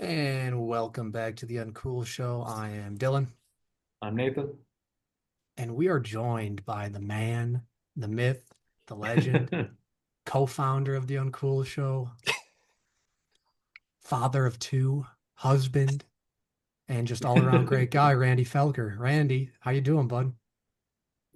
And welcome back to the Uncool Show. I am Dylan, I'm Nathan. and we are joined by the man, the myth, the legend, co-founder of the Uncool Show, father of two, husband, and just all-around great guy, Randy Felker. Randy, how you doing, bud?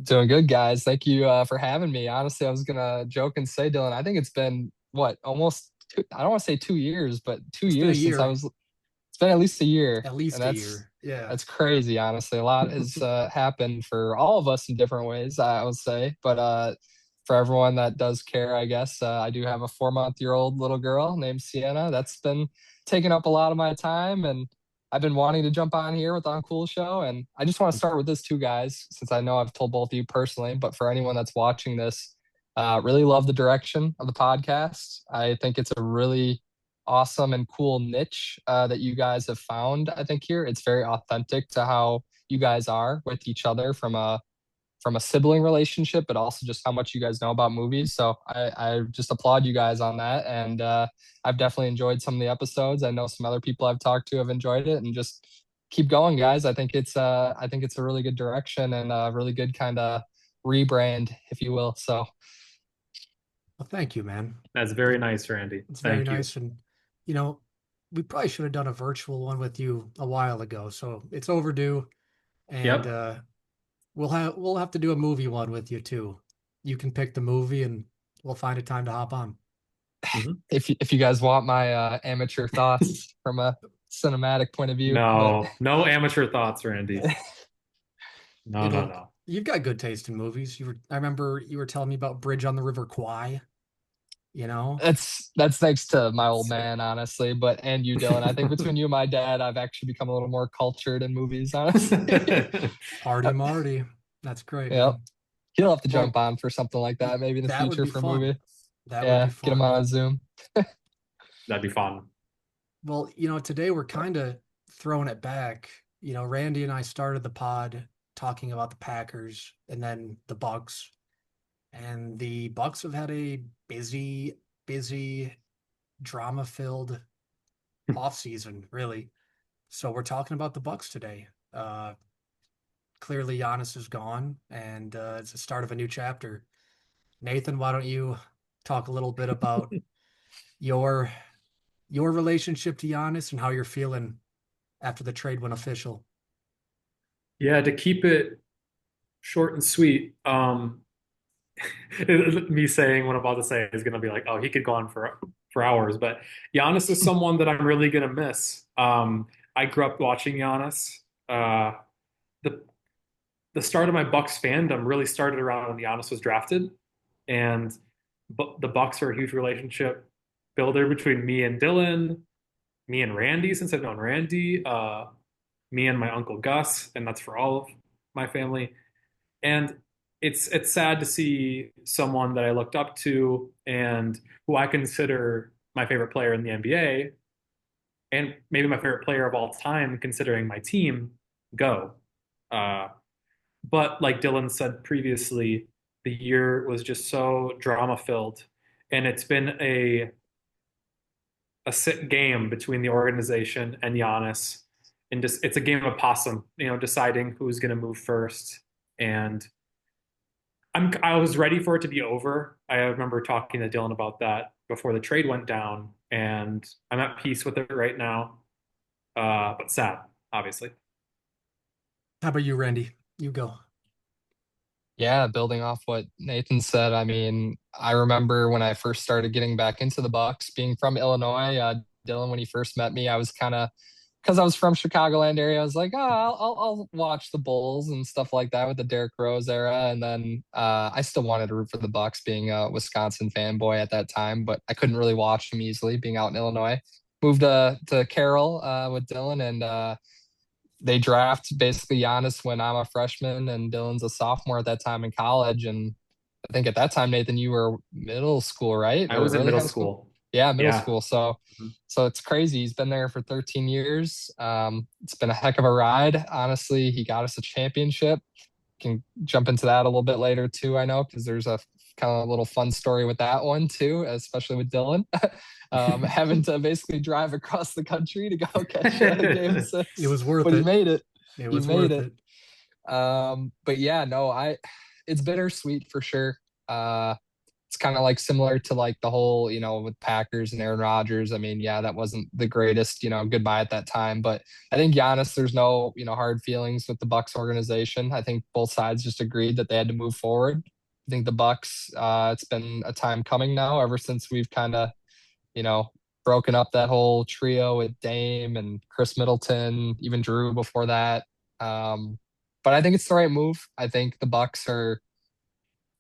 Doing good, guys. Thank you for having me. Honestly, I was gonna joke and say, Dylan, I think it's been what almost I don't want to say 2 years, but two It's been a years since I year, was. It's been at least a year, at and least a that's year. Yeah. that's crazy. Honestly, a lot has happened for all of us in different ways. I would say, but for everyone that does care, I guess I do have a 4-month-old little girl named Sienna. That's been taking up a lot of my time, and I've been wanting to jump on here with the Uncool Show. And I just want to start with this too, guys, since I know I've told both of you personally, but for anyone that's watching this, really love the direction of the podcast. I think it's a really awesome and cool niche that you guys have found. I think here it's very authentic to how you guys are with each other from a sibling relationship, but also just how much you guys know about movies. So I just applaud you guys on that. And I've definitely enjoyed some of the episodes. I know some other people I've talked to have enjoyed it, and just keep going, guys. I think it's a really good direction and a really good kind of rebrand, if you will. So Well, thank you, man. That's very nice, Randy. It's very Thank you. nice, and you know, we probably should have done a virtual one with you a while ago, so it's overdue. And Yep. we'll have to do a movie one with you too. You can pick the movie and we'll find a time to hop on. hmm if you guys want my amateur thoughts from a cinematic point of view, but No, no amateur thoughts, Randy. No, no, It'll no. You've got good taste in movies. I remember you were telling me about Bridge on the River Kwai, you know? that's thanks to my old man, honestly. But and you, Dylan. I think between you and my dad, I've actually become a little more cultured in movies, honestly. Artie Marty. That's great, Yep. man. He'll have to jump Well, on for something like that, maybe in the that would future be for a fun. movie. That would be Yeah, get him fun. on a Zoom. That'd be fun. Well, today we're kind of throwing it back. Randy and I started the pod talking about the Packers and then the Bucks. And the Bucks have had a busy, drama-filled offseason, really. So we're talking about the Bucks today. Clearly Giannis is gone, and it's the start of a new chapter. Nathan, why don't you talk a little bit about your your relationship to Giannis and how you're feeling after the trade went official? Yeah, to keep it short and sweet, me saying what I'm about to say is gonna be like, oh, he could go on for hours, but Giannis is someone that I'm really gonna miss. I grew up watching Giannis. The the start of my Bucks fandom really started around when Giannis was drafted, and the Bucks are a huge relationship builder between me and Dylan, me and Randy, since I've known Randy, me and my uncle Gus, and that's for all of my family. And it's sad to see someone that I looked up to and who I consider my favorite player in the NBA and maybe my favorite player of all time, considering my team, go. Uh, but like Dylan said previously, the year was just so drama filled, and it's been a sit game between the organization and Giannis, and just it's a game of possum, deciding who's going to move first. And I was ready for it to be over. I remember talking to Dylan about that before the trade went down, and I'm at peace with it right now. But sad, obviously. How about you, Randy? You go. Yeah, building off what Nathan said, I mean, I remember when I first started getting back into the Bucks, being from Illinois. Dylan, when he first met me, I was kind of because I was from Chicagoland area. I was like, oh, I'll watch the Bulls and stuff like that with the Derrick Rose era, and then I still wanted to root for the Bucks, being a Wisconsin fanboy at that time, but I couldn't really watch them easily, being out in Illinois. Moved to Carroll with Dylan, and they draft basically Giannis when I'm a freshman and Dylan's a sophomore at that time in college. And I think at that time, Nathan, you were middle school, right? I Or was in early middle high school? school. Yeah, middle Yeah. school. So Mhm. so it's crazy. He's been there for 13 years. It's been a heck of a ride. Honestly, he got us a championship. Can jump into that a little bit later too, I know, because there's a kind of a little fun story with that one too, especially with Dylan. Having to basically drive across the country to go catch game It 6, was worth but he it. made it. It He was made worth it. it. But yeah, no, it's bittersweet for sure. It's kind of like similar to like the whole, with Packers and Aaron Rodgers. I mean, yeah, that wasn't the greatest, goodbye at that time. But I think Giannis, there's no, hard feelings with the Bucks organization. I think both sides just agreed that they had to move forward. I think the Bucks, it's been a time coming now, ever since we've kind of, you know, broken up that whole trio with Dame and Chris Middleton, even Drew before that. But I think it's the right move. I think the Bucks are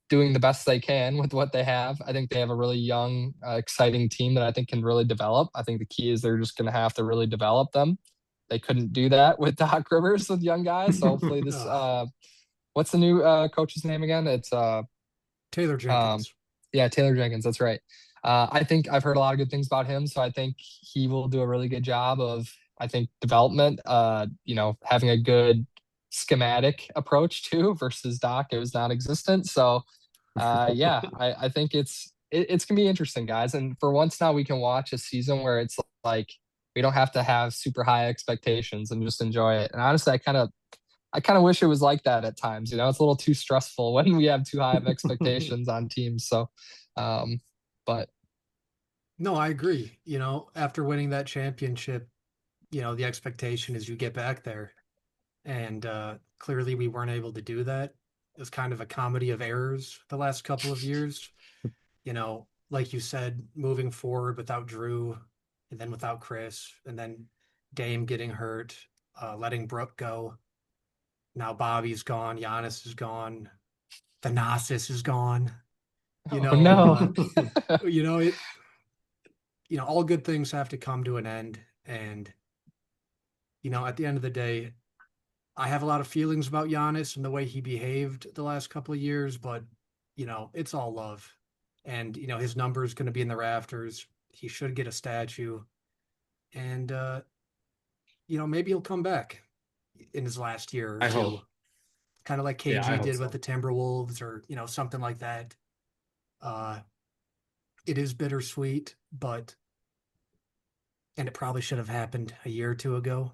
doing the best they can with what they have. I think they have a really young, exciting team that I think can really develop. I think the key is they're just going to have to really develop them. They couldn't do that with Doc Rivers with young guys. So hopefully this, what's the new coach's name again? It's Taylor Jenkins. yeah, Taylor Jenkins. That's right. I think I've heard a lot of good things about him, so I think he will do a really good job of, I think, development. Having a good schematic approach too versus Doc. It was non-existent. So, yeah, I think it's gonna be interesting, guys. And for once now, we can watch a season where it's like we don't have to have super high expectations and just enjoy it. And honestly, I kind of wish it was like that at times. It's a little too stressful when we have too high of expectations on teams. So, but No, I agree. After winning that championship, the expectation is you get back there. And clearly we weren't able to do that. It was kind of a comedy of errors the last couple of years. Like you said, moving forward without Drew and then without Chris and then Dame getting hurt, letting Brooke go. Now Bobby's gone, Giannis is gone, Thanasis is gone. You oh know, no, uh, it. All good things have to come to an end, and at the end of the day, I have a lot of feelings about Giannis and the way he behaved the last couple of years, but it's all love. And his number is going to be in the rafters. He should get a statue. And maybe he'll come back in his last year or I two. hope. Kind of like Yeah, I KG hope did with so. the Timberwolves or, something like that. Uh it is bittersweet, and it probably should have happened a year or two ago.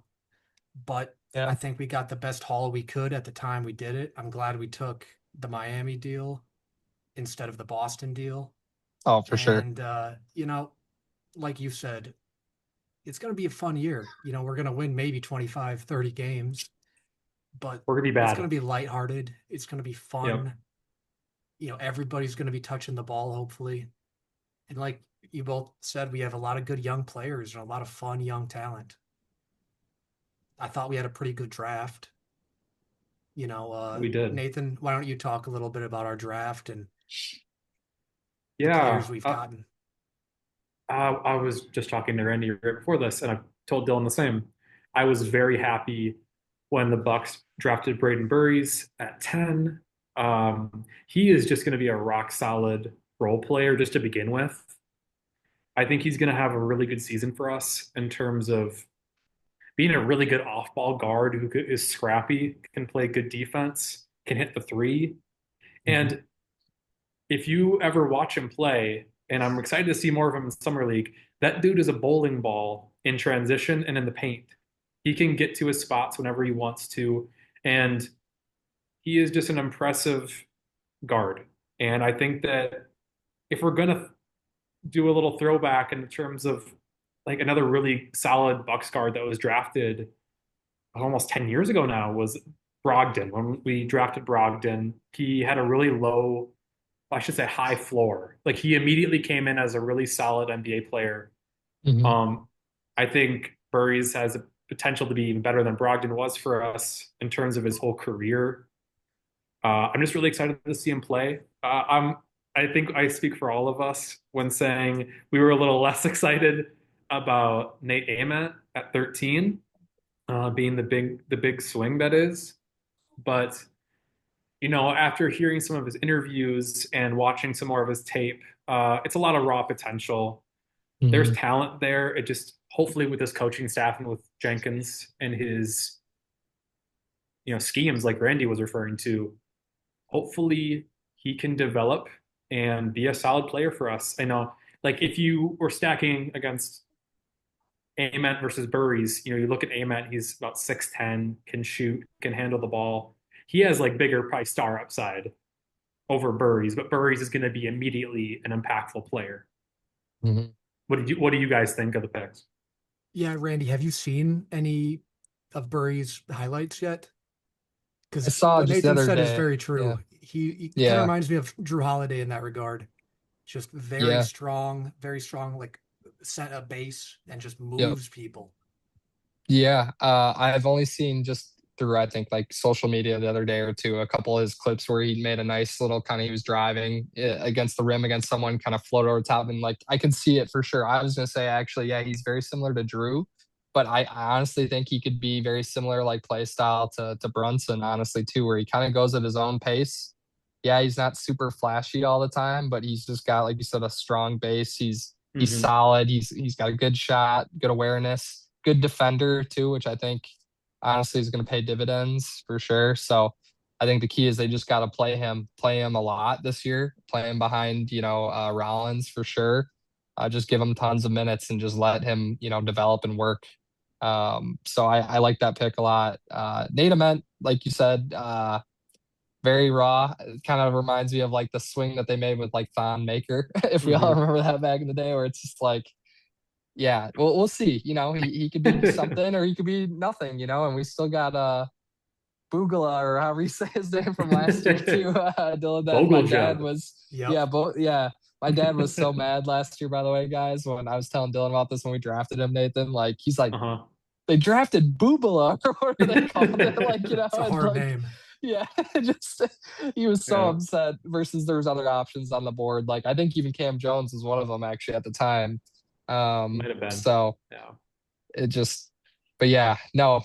But I yeah, think we got the best haul we could at the time we did it. I'm glad we took the Miami deal instead of the Boston deal. oh for sure. And like you said, it's going to be a fun year. We're going to win maybe 25, 30 games, but We're gonna be it's going bad. to be lighthearted. It's going to be Yep. fun. Everybody's going to be touching the ball, hopefully. And like you both said, we have a lot of good young players and a lot of fun young talent. I thought we had a pretty good draft. We did. Nathan, why don't you talk a little bit about our draft and the players Yeah. we've gotten? I was just talking to Randy right before this, and I told Dylan the same. I was very happy when the Bucks drafted Braden Burries at 10. He is just going to be a rock solid role player just to begin with. I think he's going to have a really good season for us in terms of being a really good off-ball guard who is scrappy, can play good defense, can hit the three. Mhm. And if you ever watch him play, and I'm excited to see more of him in summer league, that dude is a bowling ball in transition and in the paint. He can get to his spots whenever he wants to, and he is just an impressive guard. And I think that if we're gonna do a little throwback in terms of like another really solid Bucks guard that was drafted almost 10 years ago now was Brogdon. When we drafted Brogdon, he had a really low, I should say high floor. Like he immediately came in as a really solid NBA player. Mhm. Um, I think Burries has a potential to be even better than Brogdon was for us in terms of his whole career. I'm just really excited to see him play. I think I speak for all of us when saying we were a little less excited about Nate Ament at 13, being the big swing that is. But after hearing some of his interviews and watching some more of his tape, it's a lot of raw potential. There's Mhm. talent there. It just hopefully with his coaching staff and with Jenkins and his schemes like Randy was referring to, hopefully he can develop and be a solid player for us. I know, like if you were stacking against Ament versus Burries, you look at Ament, he's about 6'10", can shoot, can handle the ball. He has like bigger probably star upside over Burries, but Burries is going to be immediately an impactful player. Mhm. What do you guys think of the picks? Yeah, Randy, have you seen any of Burry's highlights yet? I Because saw what just the Nathan other said is day. very Yeah. true. He kind of Yeah. reminds me of Drew Holiday in that regard. Just Yeah. very strong, like set a base and just Yep. moves people. Yeah, I've only seen just through I think like social media the other day or two a couple of his clips where he made a nice little kind of he was driving against the rim against someone kind of float over the top and like I can see it for sure. I was gonna say actually yeah he's very similar to Drew, but I honestly think he could be very similar like play style to Brunson honestly too where he kind of goes at his own pace. Yeah, he's not super flashy all the time, but he's just got like you said a strong base. He's Hmm. solid. He's got a good shot, good awareness, good defender too, which I think honestly is going to pay dividends for sure. So I think the key is they just got to play him a lot this year, play him behind Rollins for sure. Just give him tons of minutes and just let him develop and work. So I like that pick a lot. Nate Ament, like you said, very raw. It kind of reminds me of like the swing that they made with like Thon Maker, if we all Hmm. remember that back in the day, where it's just like, yeah, we'll see. He could be something or he could be nothing, and we still got Bugala or however you say his name from last year too. Dylan, that my Bogle dad jump. was Yep. yeah, yeah. My dad was so mad last year, by the way, guys, when I was telling Dylan about this when we drafted him, Nathan. Like he's like, Uh-huh. they drafted Boobala or whatever they called it. Like, It's a and hard like name. yeah, just he was so Yeah, upset versus there was other options on the board. Like I think even Cam Jones was one of them actually at the time. might have been. So Yeah. it just, but yeah, no,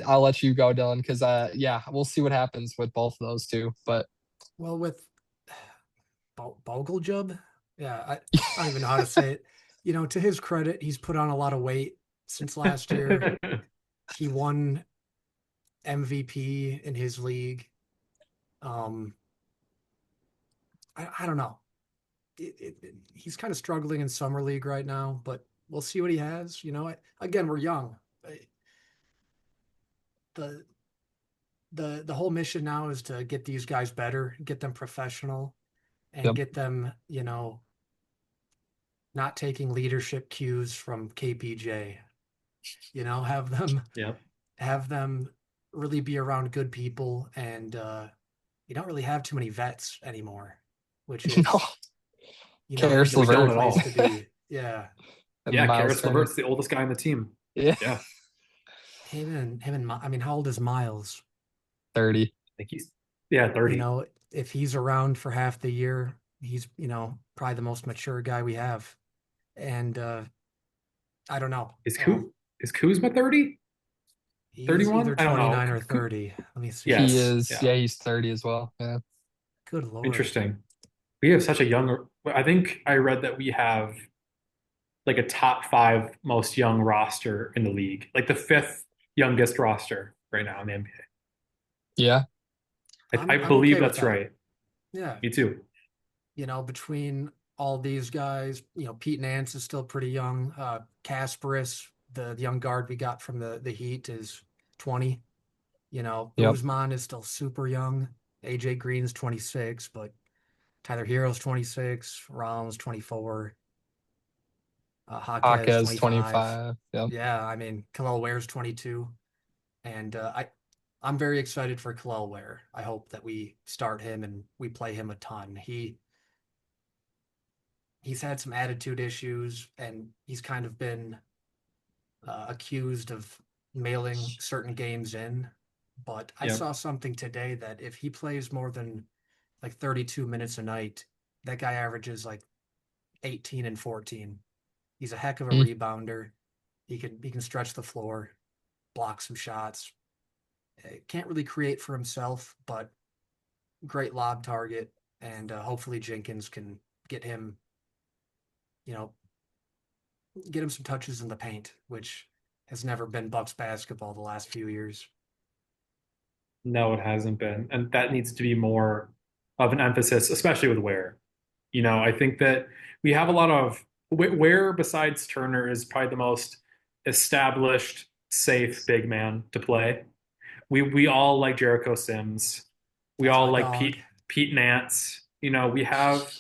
I'll let you go, Dylan, because yeah, we'll see what happens with both of those two. But Well, with Bogoljub, yeah, I don't even know how to say it. To his credit, he's put on a lot of weight since last year. He won MVP in his league. Um, I don't know. He's kind of struggling in summer league right now, but we'll see what he has. Again, we're young. The the whole mission now is to get these guys better, get them professional, and yep. get them, not taking leadership cues from KPJ. Have them Yep. have them really be around good people, and you don't really have too many vets anymore, which No, is Karis No, we a good don't at LeVert place to all. be. Yeah, and Yeah, Miles Karis Turner. LeVert's the oldest guy on the team. Yeah, Yeah. I mean, how old is Miles? 30. I think he's yeah, 30. If he's around for half the year, he's probably the most mature guy we have, and I don't know. Is Kuzma 30? He's 31? either I don't know. 29 or 30. Let me see. He Yes. is, Yeah. yeah, he's 30 as well. Yeah. Good Lord. Interesting. We have such a young, I think I read that we have like a top five most young roster in the league, like the fifth youngest roster right now in the Yeah. NBA. I I'm believe okay with that's that. right. Yeah. Me too. Between all these guys, Pete Nance is still pretty young. Kasparis, the young guard we got from the Heat, is 20. Yep. Uzman is still super young. AJ Green's 26, but Tyler Hero's 26, Rollins 24, Jaquez Hawkes 25. 25. Yep. Yeah, I mean, Kalel Ware's 22. And I'm very excited for Kalel Ware. I hope that we start him and we play him a ton. He's had some attitude issues, and he's kind of been accused of mailing certain games in. But I Yep. saw something today that if he plays more than like 32 minutes a night, that guy averages like 18 and 14. He's a heck of a Mm. rebounder. He can stretch the floor, block some shots. Can't really create for himself, but great lob target. And hopefully Jenkins can get him, you know, get him some touches in the paint, which has never been Bucks basketball the last few years. No, it hasn't been. And that needs to be more of an emphasis, especially with Ware. I think that we have a lot of where besides Turner is probably the most established, safe big man to play. We all like Jericho Sims. We That's all my like dog. Pete Nance. We have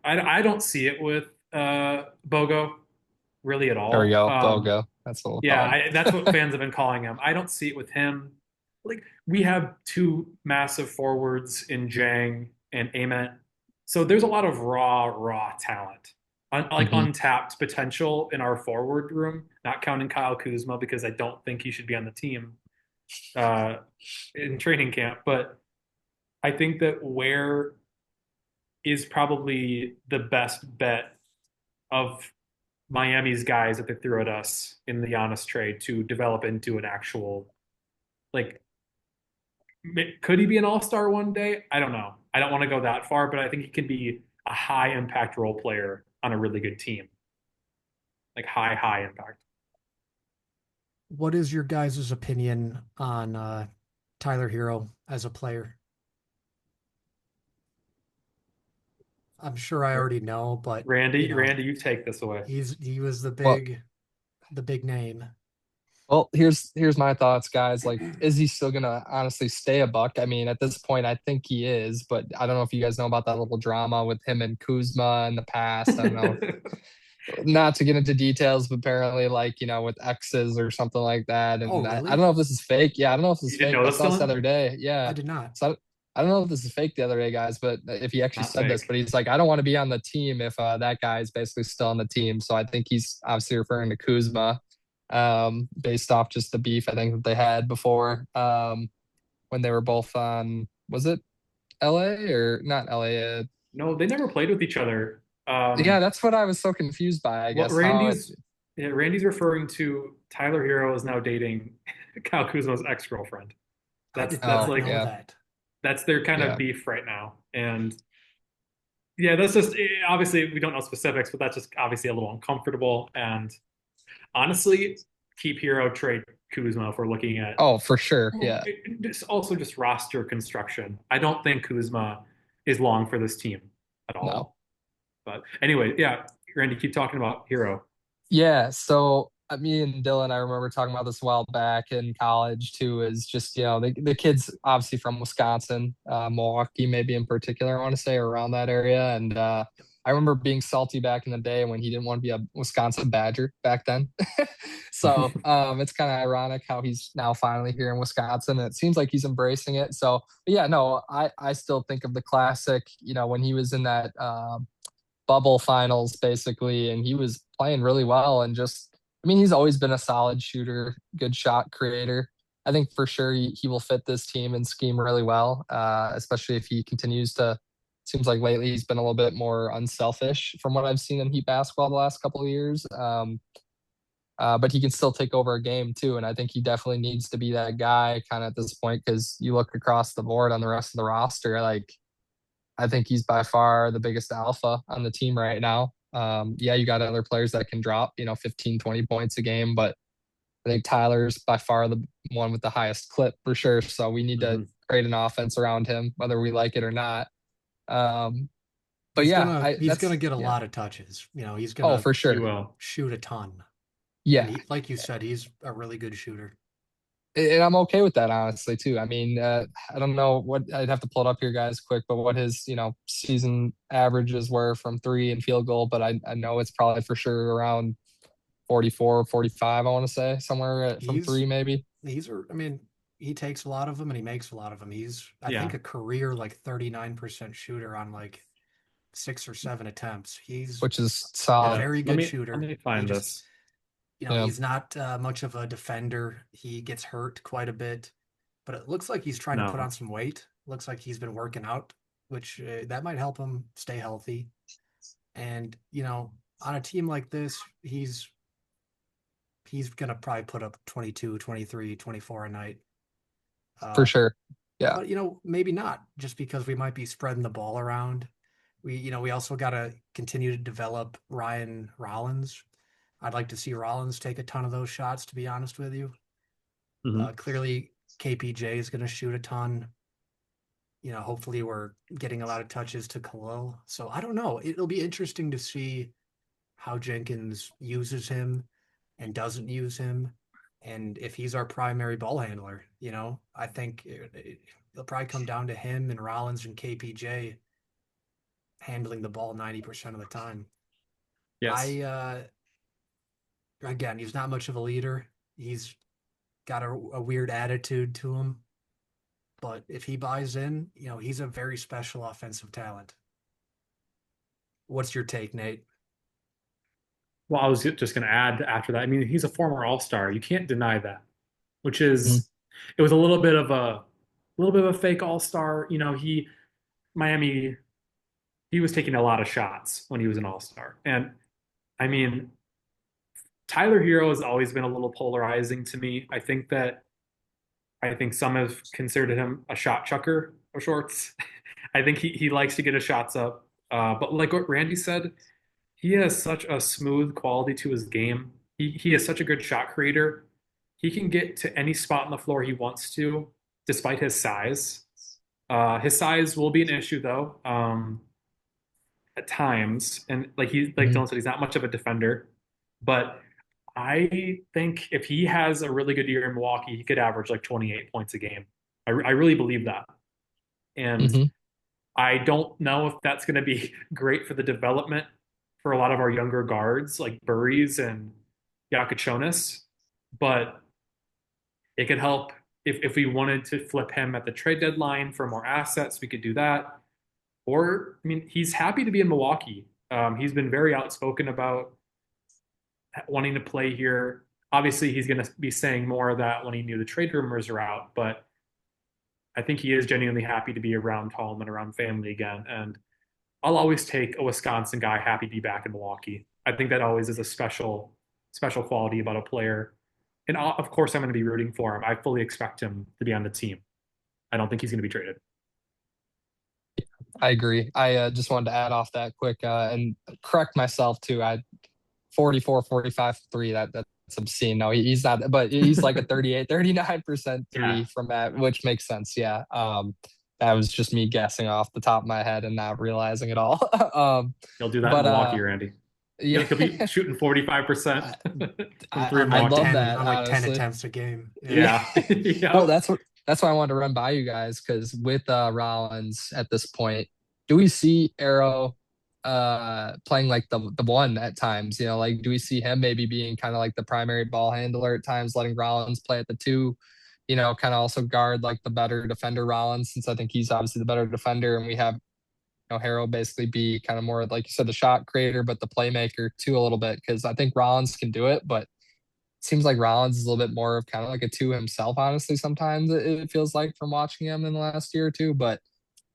I don't see it with Bogo really at There we all. go, Bogo. That's what we'll Yeah, call that's what him. fans have been calling him. I don't see it with him. Like we have two massive forwards in Jang and Ament. So there's a lot of raw talent, like Hmm. untapped potential in our forward room. Not counting Kyle Kuzma because I don't think he should be on the team uh, in training camp. But I think that where is probably the best bet of Miami's guys that they threw at us in the Giannis trade to develop into an actual like could he be an all-star one day? I don't know. I don't want to go that far, but I think he can be a high impact role player on a really good team. Like high impact. What is your guys' opinion on Tyler Hero as a player? I'm sure I already know, but Randy, you take this away. he was Well, the big name. well, here's my thoughts, guys. Like, is he still gonna honestly stay a Buck? I mean, at this point, I think he is, but I don't know if you guys know about that little drama with him and Kuzma in the past. I don't know, not to get into details, but apparently, like, with exes or something like that. Oh, And I don't really? know if this is fake. Yeah, I don't know if this You is didn't fake, know but I this, saw this the Dylan? other day. I Yeah. did not. So I don't know if this is fake the other day, guys, but if he actually Not said this, fake. but he's like, I don't want to be on the team if that guy is basically still on the team. So I think he's obviously referring to Kuzma, based off just the beef I think that they had before, when they were both on, was it LA or not LA? No, they never played with each other. Yeah, that's what I was so confused by, I What guess, how it, Randy's referring to Tyler Hero is now dating Kyle Kuzma's ex-girlfriend. I That's did that's oh, not like know yeah, that. that's their kind of yeah. beef right now. And yeah, that's just obviously we don't know specifics, but that's just obviously a little uncomfortable. And honestly, keep Hero, trade Kuzma if we're looking at Oh, for sure. Yeah. just roster construction. I don't think Kuzma is long for this team at No. all. But anyway, yeah, Randy, keep talking about Hero. Yeah, so me and Dylan, I remember talking about this a while back in college too. Is just the kid's obviously from Wisconsin, Milwaukee maybe in particular. I want to say around that area, and I remember being salty back in the day when he didn't want to be a Wisconsin Badger back then. So it's kind of ironic how he's now finally here in Wisconsin, and it seems like he's embracing it. So, but yeah, no, I still think of the classic. When he was in that. Bubble finals basically, and he was playing really well. And just, I mean, he's always been a solid shooter, good shot creator. I think for sure he will fit this team and scheme really well, especially if he continues to. Seems like lately he's been a little bit more unselfish from what I've seen in Heat basketball the last couple of years. But he can still take over a game too, and I think he definitely needs to be that guy kind of at this point because you look across the board on the rest of the roster, like I think he's by far the biggest alpha on the team right now. Yeah, you got other players that can drop, 15, 20 points a game, but I think Tyler's by far the one with the highest clip for sure. So we need to Mhm. create an offense around him, whether we like it or not. Um, but He's yeah, gonna I he's gonna that's get a yeah. lot of touches. He's Oh, gonna for He sure. will. shoot a ton. And Yeah. like you said, he's a really good shooter. And I'm okay with that, honestly, too. I mean, I don't know what I'd have to pull it up here, guys, quick, but what his, season averages were from three and field goal, but I know it's probably for sure around 44, 45, I want to say, somewhere from He's three, maybe, I mean, he takes a lot of them and he makes a lot of them. He's I Yeah. think a career like 39% shooter on like 6 or 7 attempts. He's which is a solid. Yeah. very Let good me let shooter. me He find just, this. Yeah, he's not much of a defender. He gets hurt quite a bit, but it looks like he's trying to put on No. some weight. Looks like he's been working out, which that might help him stay healthy. And, on a team like this, he's going to probably put up 22, 23, 24 a night. for Uh, sure. Yeah, but, maybe not just because we might be spreading the ball around. We also got to continue to develop Ryan Rollins. I'd like to see Rollins take a ton of those shots, to be honest with you. Hmm. Clearly, KPJ is going to shoot a ton. hopefully we're getting a lot of touches to Khalil. So I don't know. It'll be interesting to see how Jenkins uses him and doesn't use him. And if he's our primary ball handler, I think it'll probably come down to him and Rollins and KPJ handling the ball 90% of the time. Yes. I again, he's not much of a leader. He's got a weird attitude to him, but if he buys in, he's a very special offensive talent. What's your take, Nate? Well, I was just going to add after that. I mean, he's a former All-Star. You can't deny that, which Mhm. is it was a little bit of a fake All-Star. Miami, he was taking a lot of shots when he was an All-Star. And I mean, Tyler Hero has always been a little polarizing to me. I think some have considered him a shot chucker of sorts. I think he likes to get his shots up. But like what Randy said, he has such a smooth quality to his game. He is such a good shot creator. He can get to any spot on the floor he wants to, despite his size. His size will be an issue though, at times. And like Mhm. Dylan said, he's not much of a defender. But I think if he has a really good year in Milwaukee, he could average like 28 points a game. I really believe that. And Mhm. I don't know if that's going to be great for the development for a lot of our younger guards like Burries and Yakachonis, but it could help if we wanted to flip him at the trade deadline for more assets, we could do that. Or, I mean, he's happy to be in Milwaukee. He's been very outspoken about wanting to play here. Obviously, he's going to be saying more of that when he knew the trade rumors are out, but I think he is genuinely happy to be around home and around family again. And I'll always take a Wisconsin guy happy to be back in Milwaukee. I think that always is a special quality about a player. And of course, I'm going to be rooting for him. I fully expect him to be on the team. I don't think he's going to be traded. I agree. I just wanted to add off that quick and correct myself too. I 44, 45 three. That's obscene. No, he's not, but he's like a 38, 39% Yeah, three from that, which makes sense. Yeah. That was just me guessing off the top of my head and not realizing it all. he'll do that in but Milwaukee, Randy. yeah, He'll be shooting 45% I, from three in I on love Milwaukee. 10 that, on like 10 honestly. attempts a game. Yeah. Yeah. Yeah. Well, Yep. that's why I wanted to run by you guys because with Rollins at this point, do we see Arrow playing like the one at times? Like do we see him maybe being kind of like the primary ball handler at times, letting Rollins play at the two, kind of also guard like the better defender Rollins, since I think he's obviously the better defender, and we have Harrell basically be kind of more like you said, the shot creator, but the playmaker too a little bit, because I think Rollins can do it, but seems like Rollins is a little bit more of kind of like a two himself, honestly. Sometimes it feels like from watching him in the last year or two, but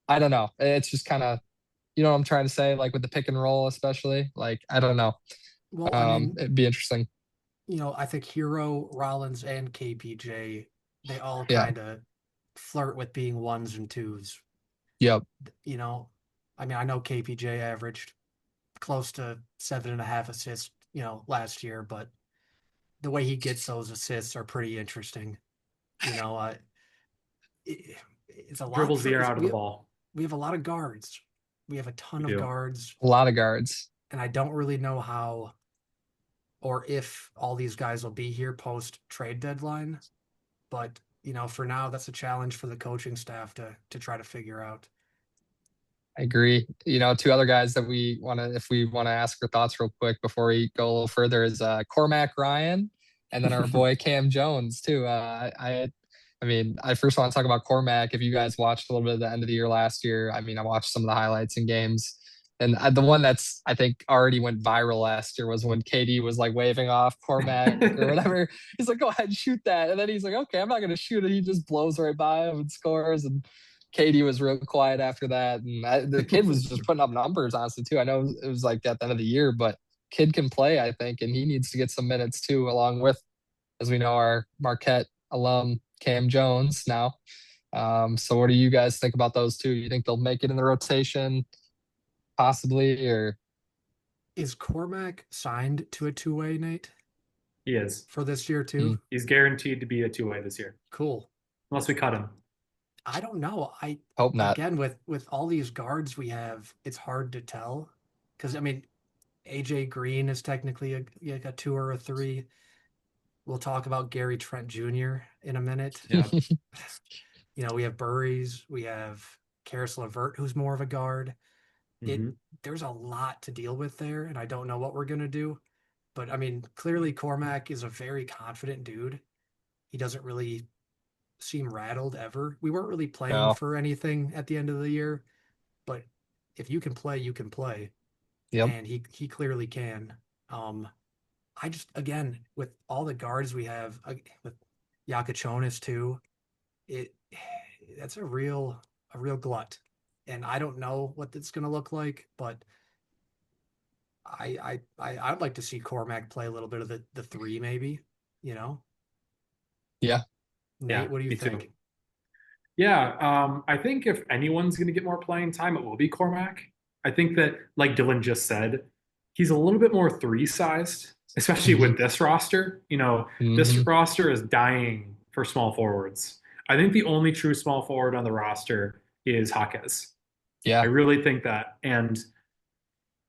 I don't know. It's just kind of, what I'm trying to say, like with the pick and roll, especially. Like, I don't know. Well, I mean, It'd be interesting. I think Hero, Rollins, and KPJ, they all Yeah. kind of flirt with being ones and twos. Yep. You know, I mean, I know KPJ averaged close to 7.5 assists, last year, but the way he gets those assists are pretty interesting. You know, it, it's a lot Dribbles for the air out of the ball. we have a lot of guards. We have a We ton of do. guards, A lot of guards. and I don't really know how or if all these guys will be here post trade deadline. But for now, that's a challenge for the coaching staff to try to figure out. I agree. Two other guys that if we want to ask our thoughts real quick before we go a little further is Cormac Ryan, and then our boy Cam Jones too. I mean, I first want to talk about Cormac. If you guys watched a little bit at the end of the year last year, I mean, I watched some of the highlights and games. And the one that's I think already went viral last year was when KD was like waving off Cormac or whatever. He's like, "Go ahead, and shoot that," and then he's like, "Okay, I'm not going to shoot it." He just blows right by him and scores. And KD was real quiet after that, and the kid was just putting up numbers, honestly too. I know it was like at the end of the year, but kid can play, I think, and he needs to get some minutes too, along with, as we know, our Marquette alum Cam Jones now. So what do you guys think about those two? You think they'll make it in the rotation, possibly, or Is Cormac signed to a two-way, Nate, He is. for this year hmm, too? He's guaranteed to be a two-way this year, Cool. unless we cut him. I don't know. I Hope not. again with all these guards we have, it's hard to tell because I mean AJ Green is technically a two or a three. We'll talk about Gary Trent Jr. in a minute. Yeah. We have Burries, we have Karis LeVert, who's more of a guard. It Hmm. There's a lot to deal with there, and I don't know what we're gonna do. But I mean, clearly Cormac is a very confident dude. He doesn't really seem rattled ever. We weren't really playing No. for anything at the end of the year, but if you can play, you can play, Yep. and he clearly can. Um, I just again with all the guards we have with Yakachonis too, it that's a real glut, and I don't know what it's going to look like, but I'd like to see Cormac play a little bit of the three maybe, you know. Yeah. Nate, Yeah, what do you me too. think? Yeah, I think if anyone's going to get more playing time, it will be Cormac. I think that, like Dylan just said, he's a little bit more three sized, especially Hmm. with this roster. This Hmm. roster is dying for small forwards. I think the only true small forward on the roster is Jaquez. I Yeah. really think that. And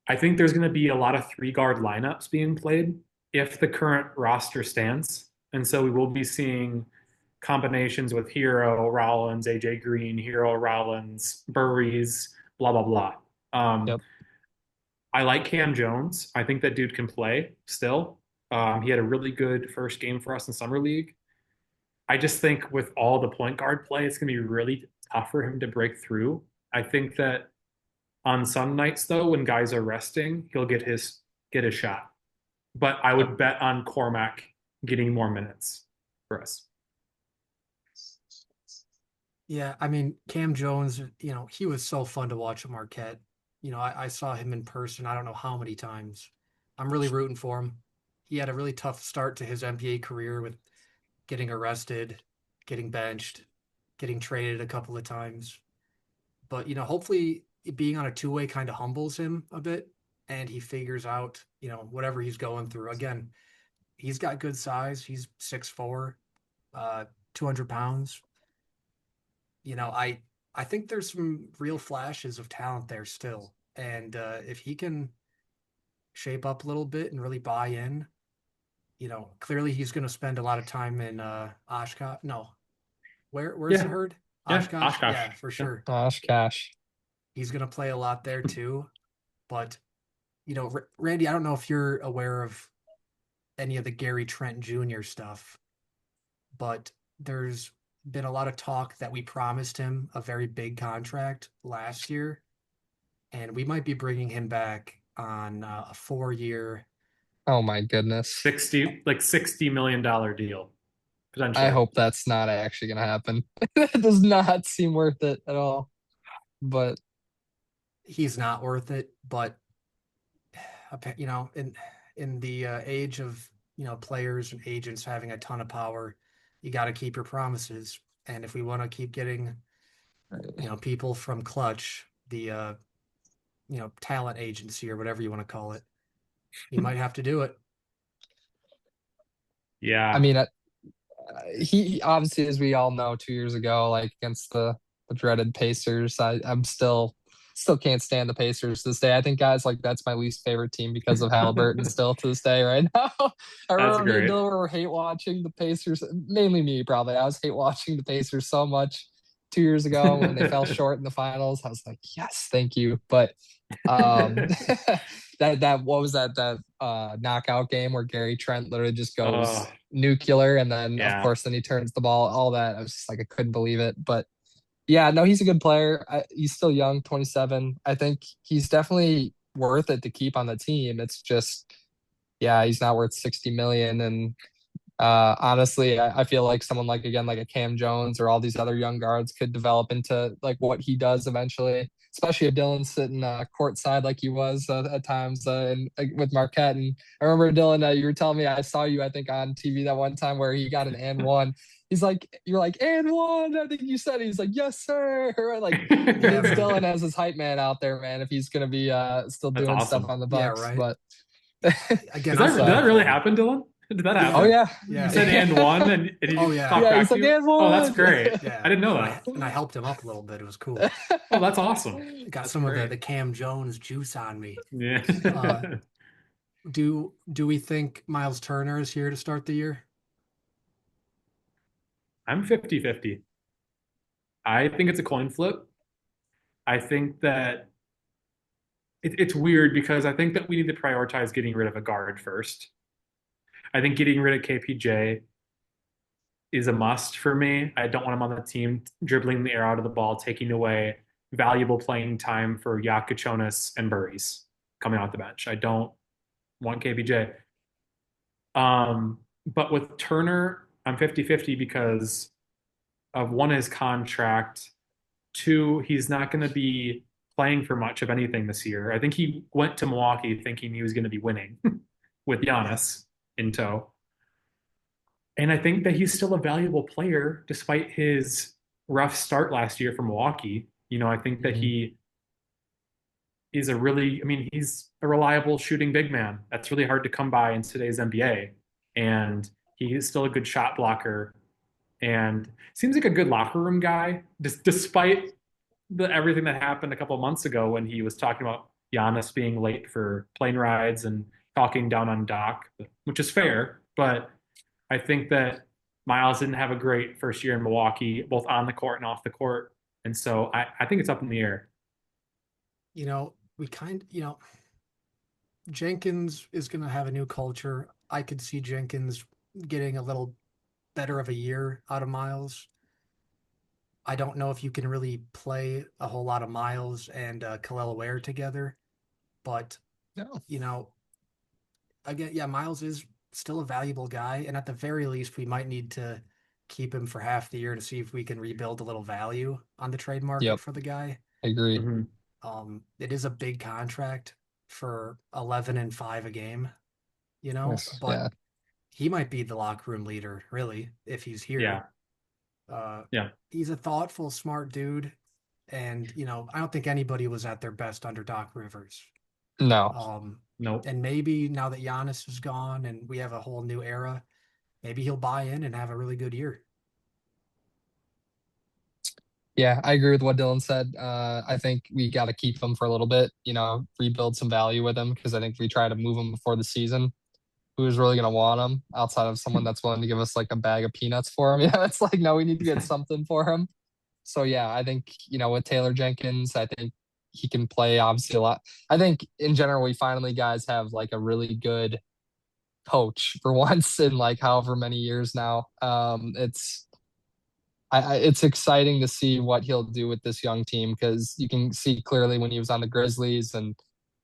I think there's going to be a lot of three guard lineups being played if the current roster stands. And so we will be seeing combinations with Hero, Rollins, AJ Green, Hero, Rollins, Burries, blah, blah, blah. Um, Yep. I like Cam Jones. I think that dude can play still. He had a really good first game for us in Summer League. I just think with all the point guard play, it's going to be really tough for him to break through. I think that on some nights, though, when guys are resting, he'll get his shot. But I Yep. would bet on Cormac getting more minutes for us. Yeah, I mean, Cam Jones, he was so fun to watch at Marquette. I saw him in person, I don't know how many times. I'm really rooting for him. He had a really tough start to his NBA career with getting arrested, getting benched, getting traded a couple of times. But, hopefully being on a two-way kind of humbles him a bit and he figures out, whatever he's going through. Again, he's got good size. He's 6'4", 200 pounds. I think there's some real flashes of talent there still. And if he can shape up a little bit and really buy in, clearly he's going to spend a lot of time in Oshkosh. No, where's the Yeah, herd? yeah, Oshkosh? Oshkosh. Yeah, for Yeah. sure. Gosh, cash. He's going to play a lot there too. But, Randy, I don't know if you're aware of any of the Gary Trent Jr. stuff, but there's been a lot of talk that we promised him a very big contract last year, and we might be bringing him back on a 4-year. Oh my goodness. 60 million deal I potentially. hope that's not actually gonna happen. That does not seem worth it at all. But He's not worth it, but in the age of players and agents having a ton of power, you got to keep your promises. And if we want to keep getting people from Clutch, the talent agency or whatever you want to call it, you might have to do it. I Yeah, mean, he obviously, as we all know, 2 years ago, like against the dreaded Pacers, I'm still can't stand the Pacers to this day. I think guys like that's my least favorite team because of Halliburton still to this day right now. I that's remember me and great. Dylan were hate watching the Pacers, mainly me probably. I was hate watching the Pacers so much 2 years ago when they fell short in the finals. I was like, yes, thank you. But um that what was that knockout game where Gary Trent literally just uh, goes nuclear and then of yeah, course then he turns the ball, all that. I was just like I couldn't believe it. But yeah, no, he's a good player. He's still young, 27. I think he's definitely worth it to keep on the team. It's just yeah, he's not worth 60 million. And honestly, I feel like someone like again like a Cam Jones or all these other young guards could develop into like what he does eventually. Especially if Dylan's sitting courtside like he was at times with Marquette. And I remember Dylan, you were telling me I saw you I think on TV that one time where he got an and one. He's like, you're like and one. I think you said he's like yes sir. Like he Yeah, needs man. Dylan as his hype man out there, man. If he's gonna be still that's doing stuff awesome. on the Yeah, Bucks, right. but Again, Is I'm that did rooting so that really for him. happen, Dylan? Did that Oh happen? yeah. You said and one, and Oh he yeah. talked Yeah, back he's to like, you? and Oh, that's one. great. Yeah. I didn't know And that. I helped him up a little bit. It was cool. Oh, that's awesome. Got That's some of great. the Cam Jones juice on me. Yeah. Uh, do we think Miles Turner is here to start the year? I'm 50-50. I think it's a coin flip. I think that it's weird because I think that we need to prioritize getting rid of a guard first. I think getting rid of KPJ is a must for me. I don't want him on the team dribbling the air out of the ball, taking away valuable playing time for Yakuchonis and Burries coming off the bench. I don't want KPJ. But with Turner, I'm 50-50 because of one, his contract. Two, he's not going to be playing for much of anything this year. I think he went to Milwaukee thinking he was going to be winning with Yeah. Giannis in tow. And I think that he's still a valuable player despite his rough start last year for Milwaukee. I think that Mhm. he is he's a reliable shooting big man. That's really hard to come by in today's NBA. And he is still a good shot blocker and seems like a good locker room guy, despite everything that happened a couple of months ago when he was talking about Giannis being late for plane rides and talking down on Doc, which is fair. But I think that Miles didn't have a great first year in Milwaukee, both on the court and off the court. And so I think it's up in the air. We Jenkins is going to have a new culture. I could see Jenkins getting a little better of a year out of Miles. I don't know if you can really play a whole lot of Miles and Khalil Ware together, but No. you know, again, yeah, Miles is still a valuable guy, and at the very least, we might need to keep him for half the year to see if we can rebuild a little value on the trade market Yep. for the guy. I agree. Mm-hmm. It is a big contract for 11 and 5 a game, Yes. but Yeah. he might be the locker room leader, really, if he's here. Yeah. Uh, Yeah. he's a thoughtful, smart dude, and I don't think anybody was at their best under Doc Rivers. No. Um, Nope. and maybe now that Giannis is gone and we have a whole new era, maybe he'll buy in and have a really good year. Yeah, I agree with what Dylan said. I think we got to keep him for a little bit, rebuild some value with him because I think if we try to move him before the season, who's really going to want him outside of someone that's willing to give us like a bag of peanuts for him? Yeah, it's like, no, we need to get something for him. So, yeah, I think, with Taylor Jenkins, I think he can play obviously a lot. I think in general, we finally guys have like a really good coach for once in like however many years now. It's exciting to see what he'll do with this young team because you can see clearly when he was on the Grizzlies and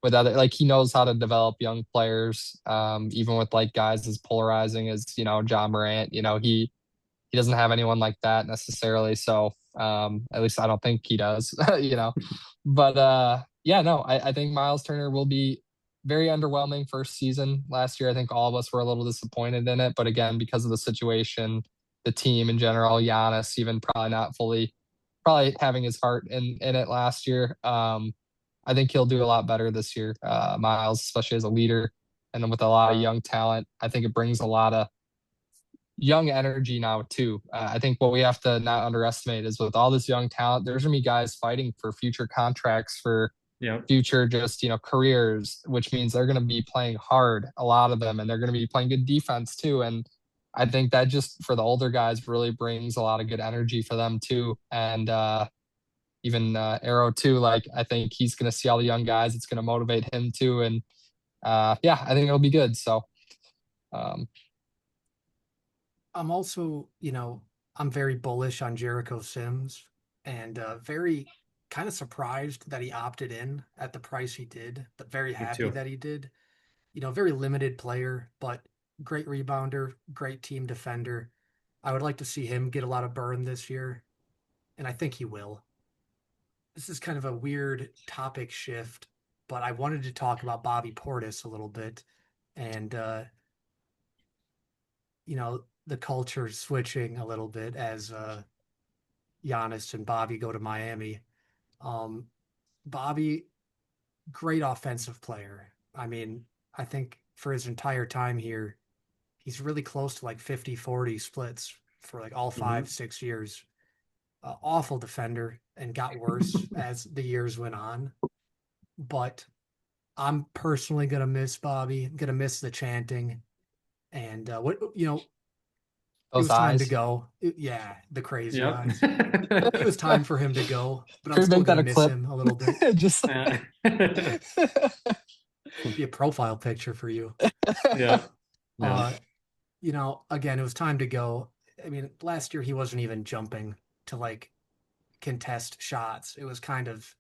with other like he knows how to develop young players. Even with like guys as polarizing as John Morant. He doesn't have anyone like that necessarily. So at least I don't think he does. But yeah, no, I think Miles Turner will be very underwhelming first season last year. I think all of us were a little disappointed in it, but again, because of the situation, the team in general, Giannis even probably not fully, probably having his heart in it last year. I think he'll do a lot better this year, Miles, especially as a leader and with a lot of young talent. I think it brings a lot of young energy now too. I think what we have to not underestimate is with all this young talent, there's gonna be guys fighting for future contracts for Yeah. future just careers, which means they're gonna be playing hard, a lot of them, and they're gonna be playing good defense too. And I think that just for the older guys really brings a lot of good energy for them too. And even Arrow too, like I think he's gonna see all the young guys. It's gonna motivate him too. And yeah, I think it'll be good. So um, I'm also, I'm very bullish on Jericho Sims and very kind of surprised that he opted in at the price he did, but very Me happy too. that he did. Very limited player, but great rebounder, great team defender. I would like to see him get a lot of burn this year, and I think he will. This is kind of a weird topic shift, but I wanted to talk about Bobby Portis a little bit and the culture switching a little bit as Giannis and Bobby go to Miami. Um, Bobby, great offensive player. I mean, I think for his entire time here, he's really close to like 50-40 splits for like all Hmm. 5-6 years. Awful defender and got worse as the years went on. But I'm personally gonna miss Bobby. Gonna miss the chanting and what it Those was time to eyes. go. Yeah, the crazy Yep. eyes. It was time for him to go, but I'm Could we still make that gonna a miss clip? him a little bit. Just Yeah. Be a profile picture for you. Yeah. Yeah. Uh, again, it was time to go. I mean, last year he wasn't even jumping to like contest shots. It was kind of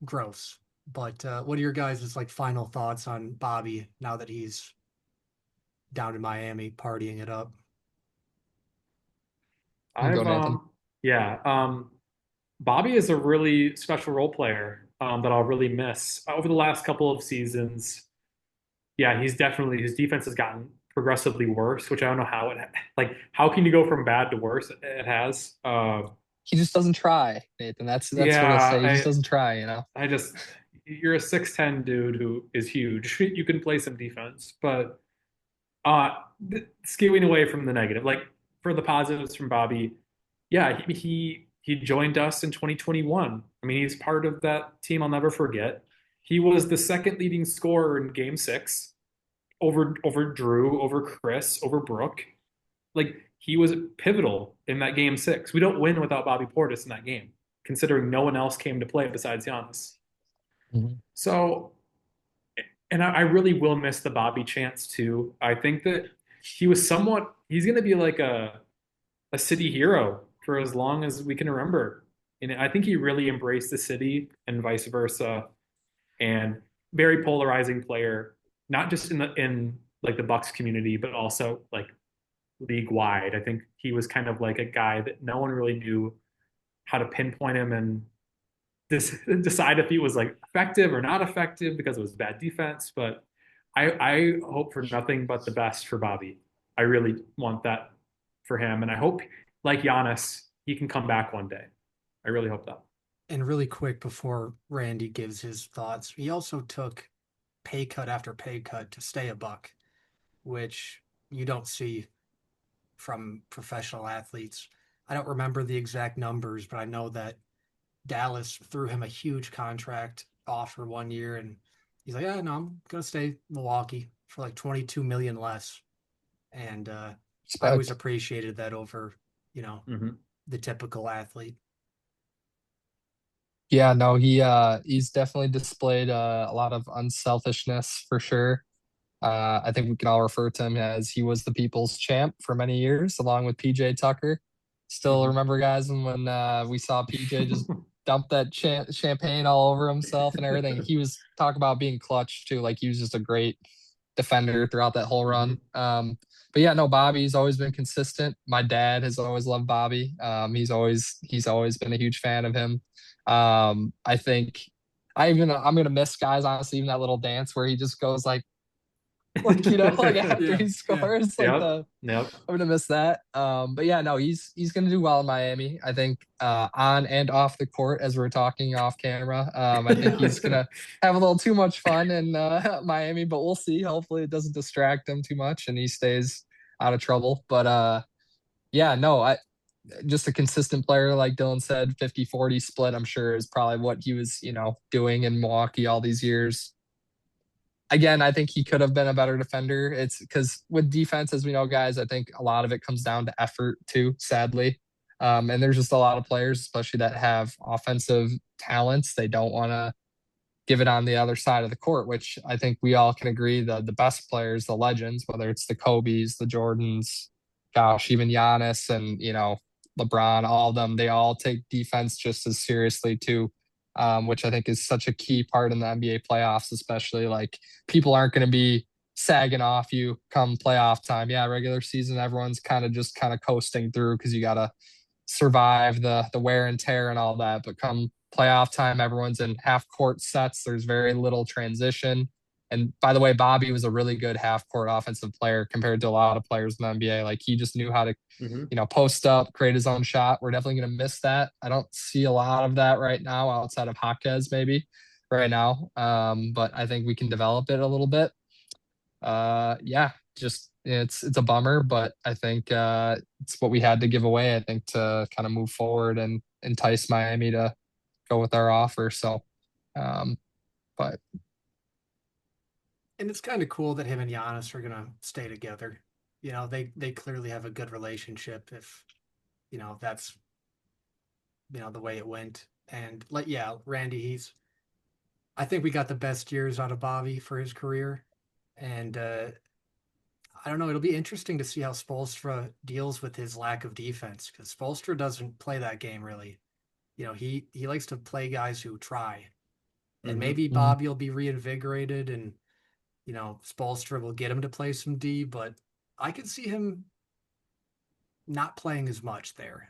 gross. But what are your guys' like final thoughts on Bobby now that he's down in Miami partying it up? you can go, I've Nathan. yeah, Bobby is a really special role player that I'll really miss over the last couple of seasons. Yeah, he's definitely his defense has gotten progressively worse, which I don't know how it like how can you go from bad to worse? It has. He just doesn't try, Nathan. That's what I'll Yeah, say. He just doesn't try, you know. I just you're a 6'10" dude who is huge. You can play some defense, but uh skewing away from the negative, like for the positives from Bobby, yeah, he joined us in 2021. I mean, he's part of that team I'll never forget. He was the second leading scorer in game 6 over Drew, over Chris, over Brooke. Like he was pivotal in that game 6. We don't win without Bobby Portis in that game, considering no one else came to play besides Giannis. Mhm. So, and I really will miss the Bobby chance too. I think that he's going to be like a city hero for as long as we can remember. And I think he really embraced the city and vice versa. And very polarizing player, not just in like the Bucks community, but also like league wide. I think he was kind of like a guy that no one really knew how to pinpoint him and decide if he was like effective or not effective because it was bad defense. But I hope for nothing but the best for Bobby. I really want that for him, and I hope, like Giannis, he can come back one day. I really hope that. And really quick before Randy gives his thoughts, he also took pay cut after pay cut to stay a Buck, which you don't see from professional athletes. I don't remember the exact numbers, but I know that Dallas threw him a huge contract offer one year, and he's like, "Yeah, no, I'm gonna stay Milwaukee for like 22 million less." And I always Respect. appreciated that over, you know, Mm-hmm. the typical athlete. Yeah, no, he's definitely displayed a lot of unselfishness for sure. I think we can all refer to him as he was the people's champ for many years, along with PJ Tucker. Still Mm-hmm. remember, guys, when we saw PJ just dump that champagne all over himself and everything. He was talk about being clutch too. Like he was just a great defender throughout that whole Mm-hmm. run. But yeah, no, Bobby's always been consistent. My dad has always loved Bobby. He's always been a huge fan of him. I think I'm gonna miss, guys, honestly, even that little dance where he just goes like like after Yeah, he yeah. scores, like Yep. the Yep. I'm gonna miss that. But yeah, no, he's gonna do well in Miami. I think on and off the court, as we're talking off camera. I think he's gonna have a little too much fun in Miami, but we'll see. Hopefully, it doesn't distract him too much and he stays out of trouble. But yeah, no, I just a consistent player, like Dylan said, 50-40 split, I'm sure is probably what he was, doing in Milwaukee all these years. Again, I think he could have been a better defender. It's because with defense, as we know, guys, I think a lot of it comes down to effort too, sadly. And there's just a lot of players, especially that have offensive talents. They don't want to give it on the other side of the court, which I think we all can agree the best players, the legends, whether it's the Kobe's, the Jordans, gosh, even Giannis and LeBron, all of them, they all take defense just as seriously too. Which I think is such a key part in the NBA playoffs, especially like people aren't going to be sagging off you come playoff time. Yeah, regular season, everyone's kind of coasting through because you got to survive the wear and tear and all that. But come playoff time, everyone's in half court sets. There's very little transition. And by the way, Bobby was a really good half court offensive player compared to a lot of players in the NBA. Like he just knew how to, Mm-hmm. post up, create his own shot. We're definitely going to miss that. I don't see a lot of that right now outside of Jaquez maybe right now. But I think we can develop it a little bit. Yeah, just It's a bummer, but I think it's what we had to give away. I think to kind of move forward and entice Miami to go with our offer. So, um, but And it's kind of cool that him and Giannis are gonna stay together. They clearly have a good relationship if, that's, the way it went. And like, yeah, Randy, I think we got the best years out of Bobby for his career. And I don't know, it'll be interesting to see how Spoelstra deals with his lack of defense because Spoelstra doesn't play that game really. He likes to play guys who try. And Hmm. maybe mm, Bobby will be reinvigorated and Spoelstra will get him to play some D, but I could see him not playing as much there.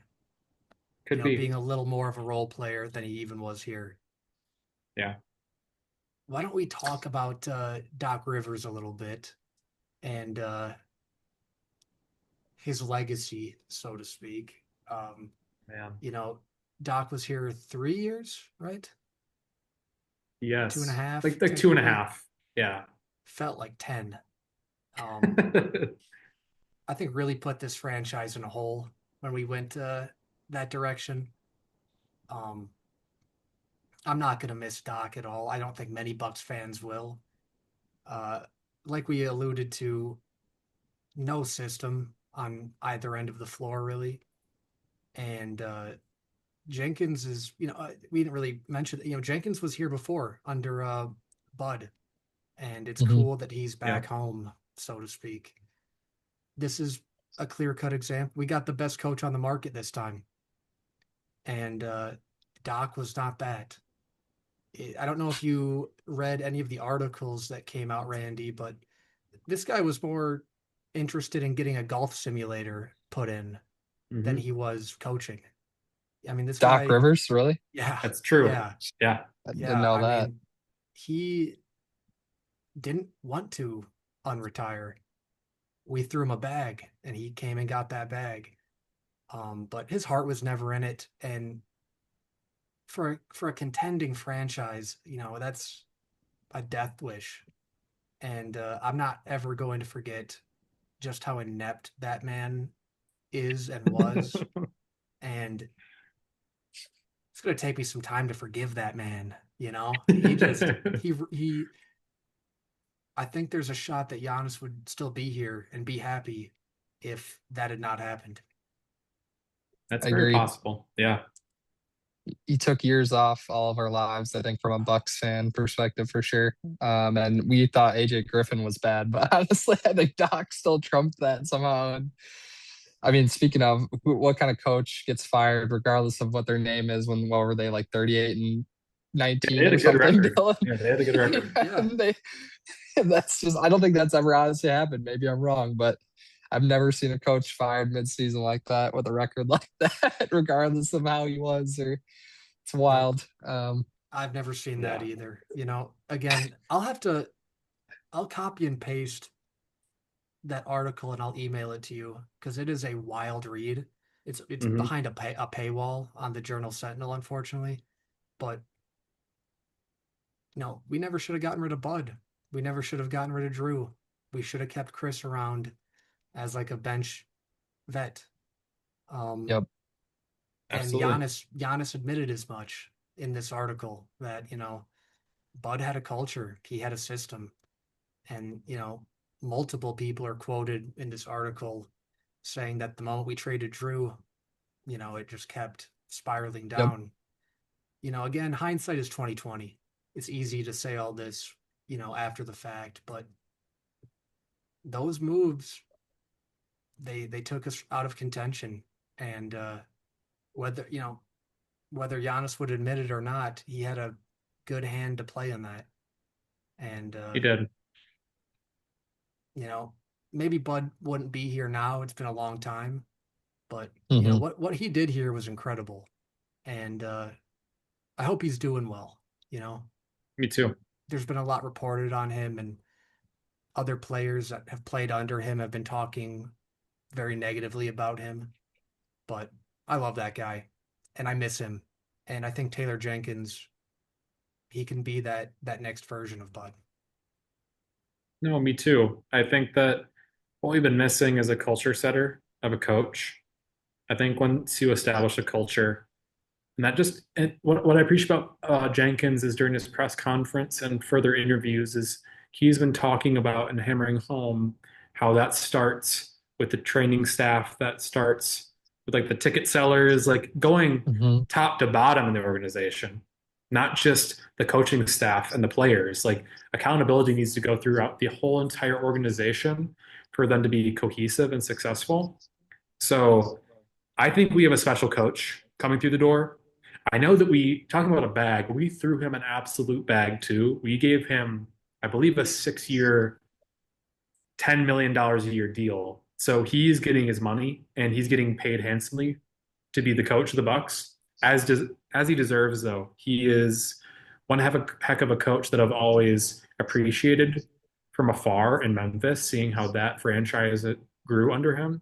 Could be. Being a little more of a role player than he even was here. Yeah. Why don't we talk about Doc Rivers a little bit and his legacy, so to speak? Um, Man. you know, Doc was here 3 years, right? Two and a Yes. half, Like two and a technically. half. Yeah. Felt like 10. Um, I think really put this franchise in a hole when we went that direction. Um, I'm not going to miss Doc at all. I don't think many Bucks fans will. Uh, like we alluded to, no system on either end of the floor, really. And Jenkins is, we didn't really mention, Jenkins was here before under Bud, and it's mhm. cool that he's Yeah. back home, so to speak. This is a clear cut example. We got the best coach on the market this time, and Doc was not that. I don't know if you read any of the articles that came out, Randy, but this guy was more interested in getting a golf simulator put in than Hmm. he was coaching. I mean, this Doc guy, Rivers, really? yeah, That's true. yeah, Yeah. I didn't yeah. know I that. mean, he didn't want to unretire. We threw him a bag and he came and got that bag. But his heart was never in it. And for a contending franchise, that's a death wish. And I'm not ever going to forget just how inept that man is and was. And it's going to take me some time to forgive that man. He just, I think there's a shot that Giannis would still be here and be happy if that had not happened. That's I very agree. possible. Yeah. He took years off all of our lives, I think, from a Bucks fan perspective for sure. And we thought AJ Griffin was bad, but honestly, I think Doc still trumped that somehow. And I mean, speaking of what kind of coach gets fired, regardless of what their name is, when what were they like 38 and Yeah, they 19 had or a good something, record. Dylan? Yeah, they had a good record. Yeah, Yeah. that's just I don't think that's ever honestly happened. Maybe I'm wrong, but I've never seen a coach fired mid-season like that with a record like that, regardless of how he was. Or it's Nope. wild. I've never seen that Yeah. either. Again, I'll copy and paste that article and I'll email it to you because it is a wild read. It's Hmm. behind a paywall on the Journal Sentinel, unfortunately. But we never should have gotten rid of Bud. We never should have gotten rid of Drew. We should have kept Chris around as like a bench vet. Um, Yep. and Absolutely. Giannis admitted as much in this article that Bud had a culture, he had a system, and multiple people are quoted in this article saying that the moment we traded Drew, it just kept spiraling Yep. down. Again, hindsight is 2020. It's easy to say all this, after the fact, but those moves they took us out of contention, and whether whether Giannis would admit it or not, he had a good hand to play in that. And He did. you know, maybe Bud wouldn't be here now. It's been a long time, but Hmm. what he did here was incredible, and I hope he's doing well. You know, Me too. there's been a lot reported on him, and other players that have played under him have been talking very negatively about him. But I love that guy, and I miss him, and I think Taylor Jenkins he can be that next version of Bud. No, me too. I think that what we've been missing is a culture setter of a coach. I think once you establish a culture, and that just and what I appreciate about Jenkins is during his press conference and further interviews is he's been talking about and hammering home how that starts with the training staff, that starts with like the ticket sellers, like going Hmm. top to bottom in the organization, not just the coaching staff and the players. Like accountability needs to go throughout the whole entire organization for them to be cohesive and successful. So I think we have a special coach coming through the door. I know that we, talking about a bag, we threw him an absolute bag too. We gave him, I believe, a 6 year, $10 million a year deal. So he's getting his money and he's getting paid handsomely to be the coach of the Bucks, as he deserves, though. He is one heck of a coach that I've always appreciated from afar in Memphis, seeing how that franchise grew under him.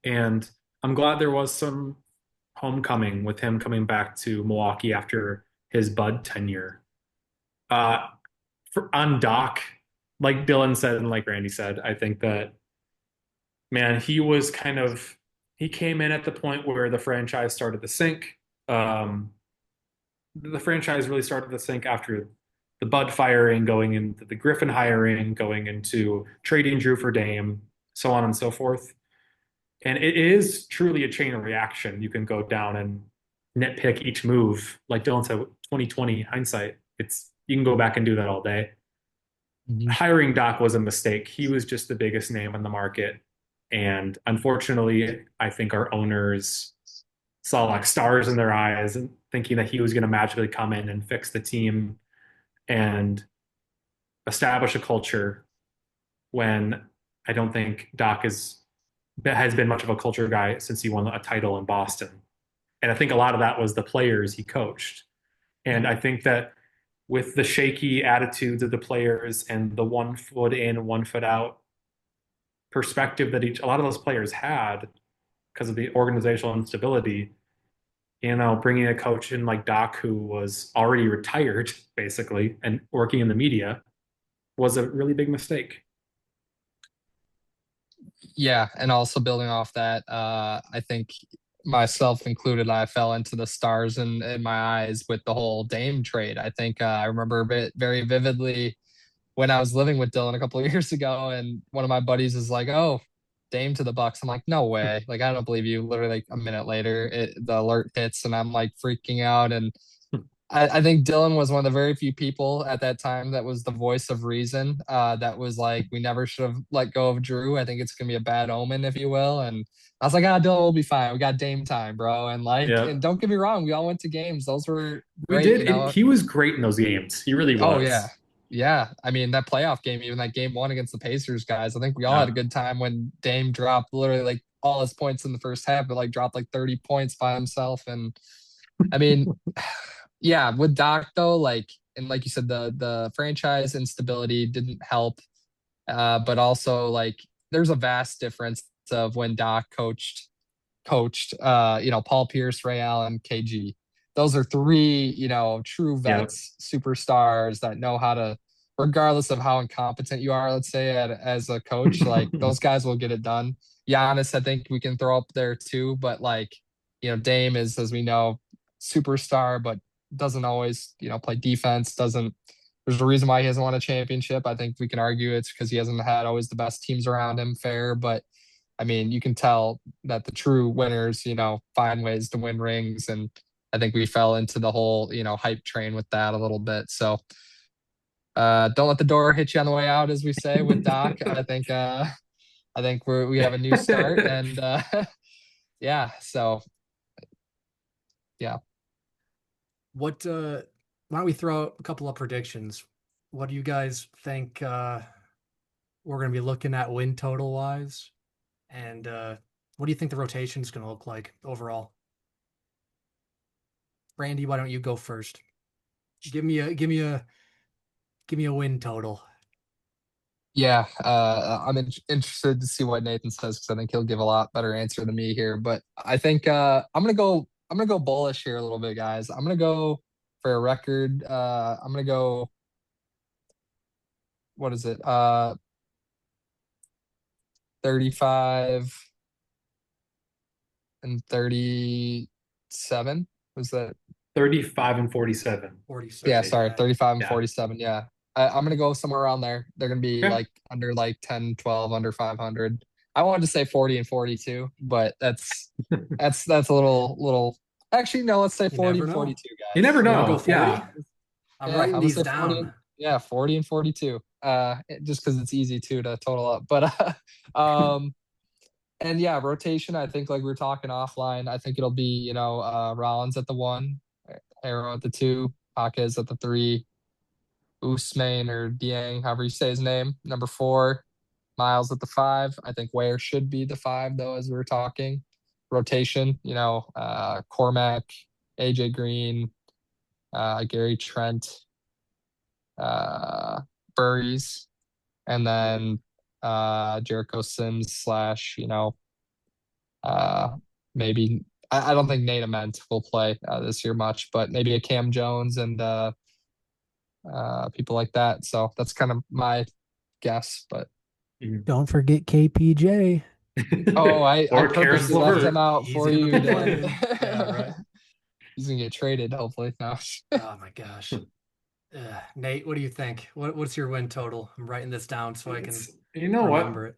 And I'm glad there was some homecoming with him coming back to Milwaukee after his Bud tenure. Uh, on Doc, like Dylan said and like Randy said, I think that, man, he came in at the point where the franchise started to sink. Um, the franchise really started to sink after the Bud firing, going into the Griffin hiring, going into trading Drew for Dame, so on and so forth. And it is truly a chain reaction. You can go down and nitpick each move. Like Dylan said, 2020 hindsight, it's you can go back and do that all day. Hmm. Hiring Doc was a mistake. He was just the biggest name on the market. And unfortunately, I think our owners saw like stars in their eyes and thinking that he was going to magically come in and fix the team and establish a culture when I don't think Doc has been much of a culture guy since he won a title in Boston. And I think a lot of that was the players he coached. And I think that with the shaky attitudes of the players and the 1 foot in, 1 foot out perspective that a lot of those players had because of the organizational instability, bringing a coach in like Doc, who was already retired basically and working in the media, was a really big mistake. Yeah, and also building off that, I think myself included, I fell into the stars in my eyes with the whole Dame trade. I think I remember a bit very vividly when I was living with Dylan a couple of years ago, and one of my buddies is like, "Oh, Dame to the Bucks." I'm like, "No way! Like, I don't believe you." Literally, like a minute later, the alert hits, and I'm like freaking out. And I think Dylan was one of the very few people at that time that was the voice of reason. That was like, we never should have let go of Drew. I think it's gonna be a bad omen, if you will. And I was like, ah, Dylan will be fine. We got Dame time, bro. And like, Yeah, and don't get me wrong, we all went to games. Those were we great, did. He was great in those games. He really Oh yeah. was. Yeah. I mean, that playoff game, even that game one against the Pacers guys, I think we all had a Yeah. good time when Dame dropped literally like all his points in the first half, but like dropped like 30 points by himself. And I mean, yeah, with Doc though, like and like you said, the franchise instability didn't help. But also like there's a vast difference of when Doc coached, Paul Pierce, Ray Allen, KG. Those are three, true Yeah. vets, superstars that know how to, regardless of how incompetent you are, let's say, as a coach, like those guys will get it done. Giannis, I think we can throw up there too, but like, Dame is, as we know, superstar, but doesn't always, play defense, doesn't, there's a reason why he hasn't won a championship. I think we can argue it's because he hasn't had always the best teams around him, fair, but I mean, you can tell that the true winners, find ways to win rings. And I think we fell into the whole, hype train with that a little bit. So don't let the door hit you on the way out, as we say with Doc. I think we have a new start. And yeah, so yeah. What why don't we throw out a couple of predictions? What do you guys think we're gonna be looking at win total wise? And what do you think the rotation is gonna look like overall? Randy, why don't you go first? Give me a win total. Yeah, I'm interested to see what Nathan says because I think he'll give a lot better answer than me here. But I think I'm gonna go bullish here a little bit, guys. I'm gonna go for a record. I'm gonna go. What is it? 35 and 37. Was that? 35 and 47. Yeah, 47. sorry, Rotation. Yeah. 35 and Yeah. 47. Yeah. I'm gonna go somewhere around there. They're gonna be Okay. like under like 10, 12, under 500. I wanted to say 40 and 42, but that's a little actually no, let's say You 40 never and know. 42 You guys. never You want to go know. 40? Yeah. I'm Yeah, I'm writing gonna these say 40 down. and yeah, 40 and 42. Just because it's easy too to total up. But and yeah, rotation, I think like we were talking offline, I think it'll be, Rollins at the one, Arrow at the two, Paquez at the three, Usman or Dieng, however you say his name, number four, Miles at the five. I think Ware should be the five though, as we were talking. Rotation, Cormac, AJ Green, Gary Trent, uh Burries, and then Jericho Sims slash, uh maybe I don't think Nate Ament will play this year much, but maybe a Cam Jones and people like that. So that's kind of my guess. But Don't forget KPJ. oh, I Or Karis purposely left him LeVert. out He's for gonna you, be Dan. playing. Yeah, right. He's gonna get traded, hopefully. No. Oh my gosh. Nate, what do you think? What's your win total? I'm writing this down so I can You know what? remember it.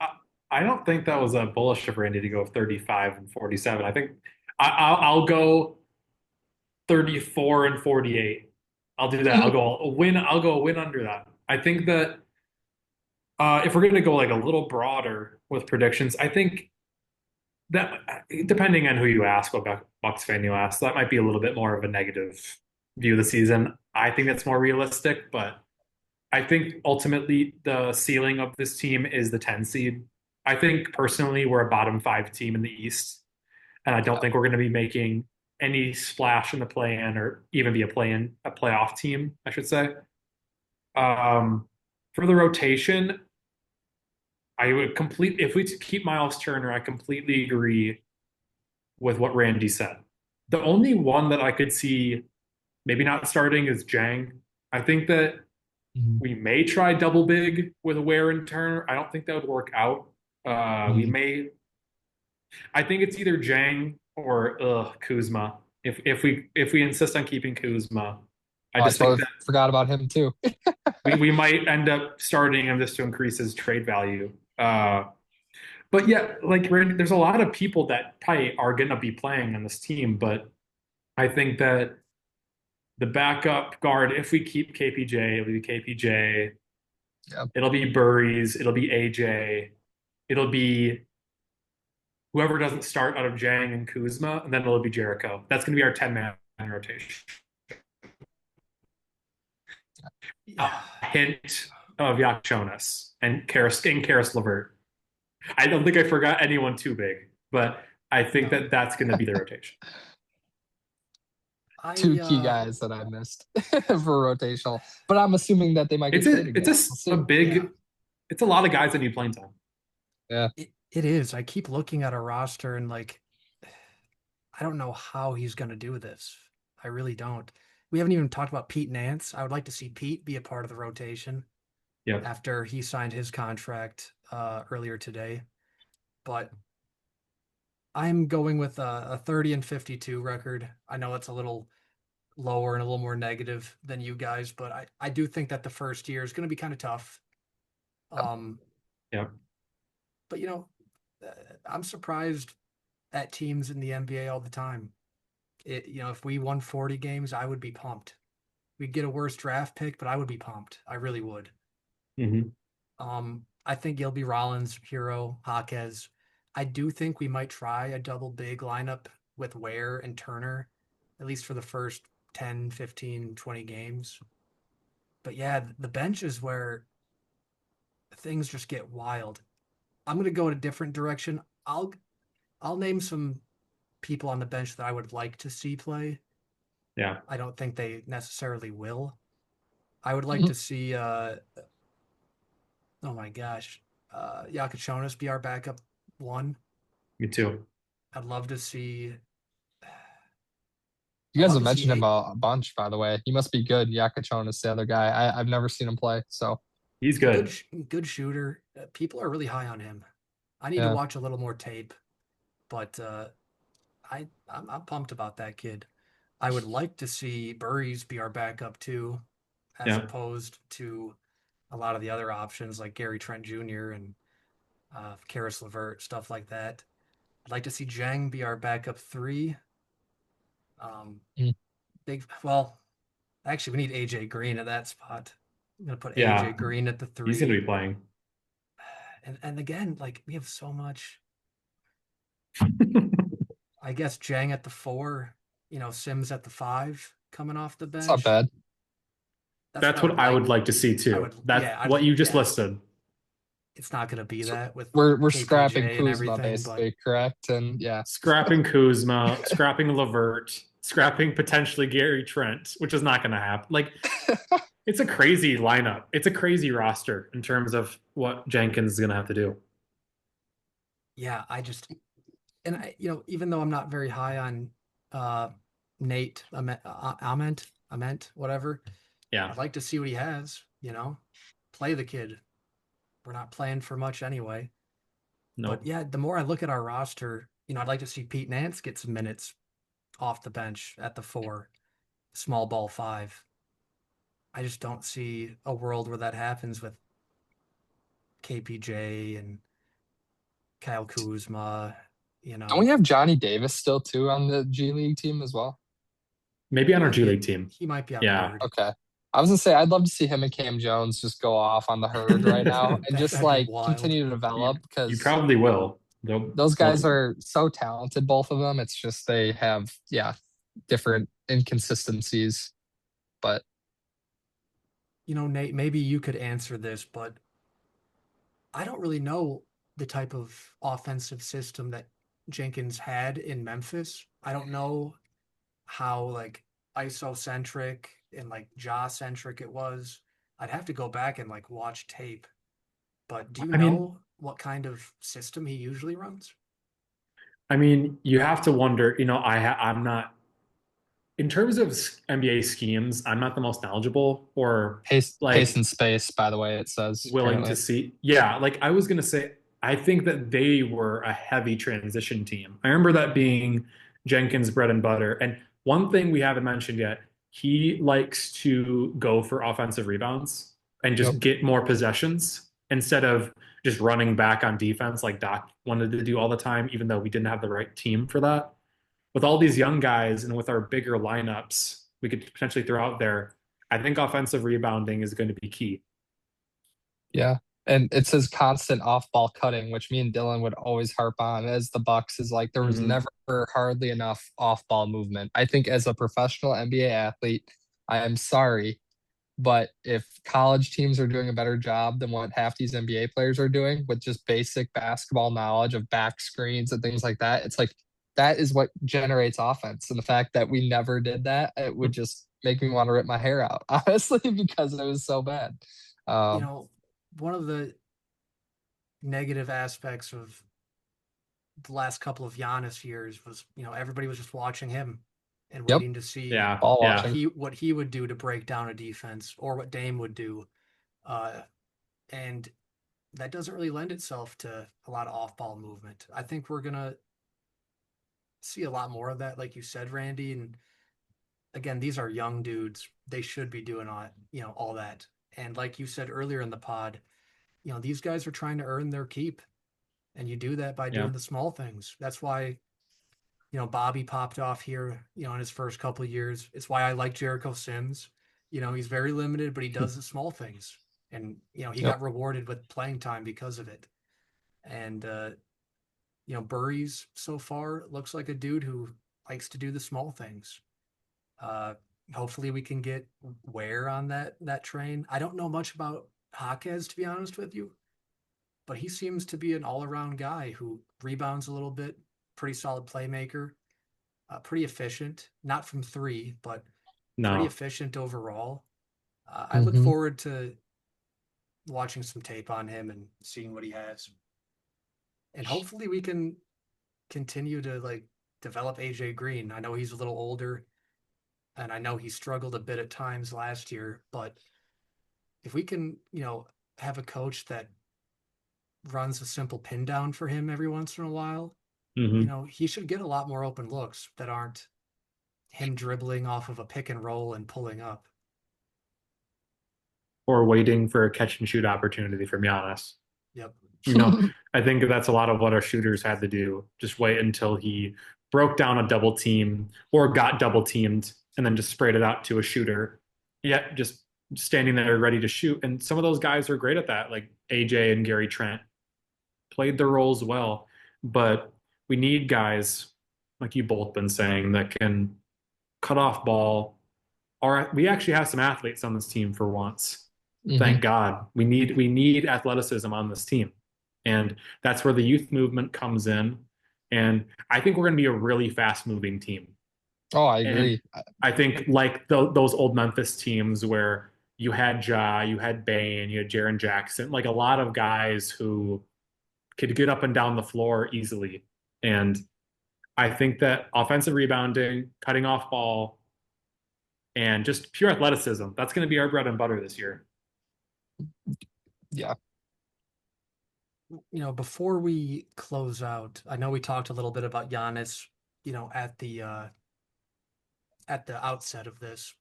I don't think that was a bullish of Randy to go 35 and 47. I think I'll go 34 and 48. I'll do that. I'll go a win. I'll go a win under that. I think that if we're going to go like a little broader with predictions, I think that depending on who you ask, what Bucks fan you ask, that might be a little bit more of a negative view of the season. I think that's more realistic, but I think ultimately the ceiling of this team is the 10 seed. I think personally we're a bottom five team in the East, and I don't think we're going to be making any splash in the play-in or even be a playoff team, I should say. For the rotation, I would if we keep Miles Turner, I completely agree with what Randy said. The only one that I could see maybe not starting is Jang. I think that Mhm. we may try double big with Ware and Turner. I don't think that would work out. We Mhm. may. I think it's either Jang or Kuzma. If we insist on keeping Kuzma, I Oh, I just think totally that forgot about him too. we might end up starting him just to increase his trade value. But yeah, like Randy, there's a lot of people that probably are going to be playing on this team, but I think that the backup guard, if we keep KPJ, it'll be KPJ. Yep. It'll be Burries. It'll be AJ. It'll be whoever doesn't start out of Jang and Kuzma, and then it'll be Jericho. That's going to be our 10-man rotation. A Yeah. hint of Jonas and Karis LeVert. I don't think I forgot anyone too big, but I think No. that that's going to be the rotation. Two I key guys that I missed for rotational, but I'm assuming that they might get It's traded a yet. We'll a see. yeah, big. It's a lot of guys that need playing time. Yeah. it is. I keep looking at a roster and like I don't know how he's gonna do this. I really don't. We haven't even talked about Pete Nance. I would like to see Pete be a part of the rotation Yeah. after he signed his contract earlier today. But I'm going with a 30 and 52 record. I know it's a little lower and a little more negative than you guys, but I do think that the first year is going to be kind of tough. Um, Yeah. but uh, I'm surprised at teams in the NBA all the time. If we won 40 games, I would be pumped. We'd get a worse draft pick, but I would be pumped. I really would. Hmm. I think Gilby Rollins, Hero, Jaquez. I do think we might try a double big lineup with Ware and Turner, at least for the first 10, 15, 20 games. But yeah, the bench is where things just get wild. I'm gonna go in a different direction. I'll name some people on the bench that I would like to see play. Yeah. I don't think they necessarily will. I would like to see oh my gosh, Yakachonis be our backup one. Me too. I'd love to see You I'd guys love have to see mentioned him a bunch, by the way. He must be good. Yakachon is the other guy. I've never seen him play. So He's good good. good shooter. People are really high on him. I need to Yeah. watch a little more tape, but I'm pumped about that kid. I would like to see Burries be our backup too, as Yeah. opposed to a lot of the other options like Gary Trent Jr. and Karis LeVert, stuff like that. I'd like to see Jang be our backup three. Mm. Well, actually, we need AJ Green at that spot. I'm gonna put AJ Yeah. Green at the He's going to three, be playing. and again, like we have so much. I guess Jang at the four, Sims at the five, coming off the It's not bench. bad. That's what That's I would what I would like. like to see I too. would, That yeah, what you just yeah. listed. It's not gonna be So that with we're scrapping KPJ and Kuzma everything, but basically, correct? And yeah. Scrapping Kuzma, scrapping Levert, scrapping potentially Gary Trent, which is not going to happen. Like, it's a crazy lineup. It's a crazy roster in terms of what Jenkins is going to have to do. yeah, and even though I'm not very high on uh, Nate Ament, whatever, Yeah. I'd like to see what he has. Play the kid. We're not playing for much anyway. But Nope. yeah, the more I look at our roster, I'd like to see Pete Nance get some minutes off the bench at the four, small ball five. I just don't see a world where that happens with KPJ and Kyle Kuzma. You Don't we know, have Johnny Davis still too on the G League team as well? Maybe he on our might G be League team. he might be on Yeah. third. Okay. I was gonna say I'd love to see him and Cam Jones just go off on the herd right now and just That'd be like wild. continue to You develop you because probably will. They'll, those guys they'll are so talented, both of them. It's just they have, yeah, different inconsistencies. But Nate, maybe you could answer this, but I don't really know the type of offensive system that Jenkins had in Memphis. I don't know how like isocentric and like jaw centric it was. I'd have to go back and like watch tape. But do you I mean, know what kind of system he usually runs? you have to wonder, I'm not in terms of NBA schemes, I'm not the most knowledgeable or pace like and space, by the way, it says willing to apparently. see. Yeah, like I was gonna say, I think that they were a heavy transition team. I remember that being Jenkins' bread and butter. And one thing we haven't mentioned yet, he likes to go for offensive rebounds and Yep. just get more possessions instead of just running back on defense like Doc wanted to do all the time, even though we didn't have the right team for that. With all these young guys and with our bigger lineups we could potentially throw out there, I think offensive rebounding is going to be key. Yeah. And it says constant off ball cutting, which me and Dylan would always harp on as the Bucks is like there was Hmm. never hardly enough off ball movement. I think as a professional NBA athlete, I am sorry, but if college teams are doing a better job than what half these NBA players are doing with just basic basketball knowledge of back screens and things like that, it's like that is what generates offense. And the fact that we never did that, it would just make me want to rip my hair out, honestly, because it was so bad. You Um, know, one of the negative aspects of the last couple of Giannis years was, everybody was just watching him and yep, waiting to see Yeah, ball yeah. watching. what he would do to break down a defense or what Dame would do. Uh, and that doesn't really lend itself to a lot of off-ball movement. I think we're gonna see a lot more of that, like you said, Randy. And again, these are young dudes. They should be doing all that. And like you said earlier in the pod, these guys are trying to earn their keep. And you do that by Yeah. doing the small things. That's why, Bobby popped off here, in his first couple of years. It's why I like Jericho Sims. He's very limited, but he does the small things. And, he Yep. got rewarded with playing time because of it. And Burries so far looks like a dude who likes to do the small things. Uh, Hopefully we can get Ware on that train. I don't know much about Jaquez, to be honest with you, but he seems to be an all-around guy who rebounds a little bit, pretty solid playmaker, pretty efficient. Not from three, but pretty No. efficient overall. I look Hmm. forward to watching some tape on him and seeing what he has, and hopefully we can continue to like develop AJ Green. I know he's a little older, and I know he struggled a bit at times last year, but if we can, have a coach that runs a simple pin down for him every once in a while, Hmm. he should get a lot more open looks that aren't him dribbling off of a pick and roll and pulling up. Or waiting for a catch and shoot opportunity from Giannis. Yep. You know, I think that's a lot of what our shooters had to do. Just wait until he broke down a double team or got double teamed and then just sprayed it out to a shooter. Yeah, just standing there ready to shoot. And some of those guys are great at that, like AJ and Gary Trent played their roles well. But we need guys, like you both been saying, that can cut off ball. Or we actually have some athletes on this team for once. Hmm. Thank God. We need athleticism on this team. And that's where the youth movement comes in. And I think we're going to be a really fast moving team. Oh, I And agree. I think like those old Memphis teams where you had Ja, you had Bane, you had Jaren Jackson, like a lot of guys who could get up and down the floor easily. And I think that offensive rebounding, cutting off ball, and just pure athleticism, that's going to be our bread and butter this year. Yeah. Before we close out, I know we talked a little bit about Giannis, at the outset of this.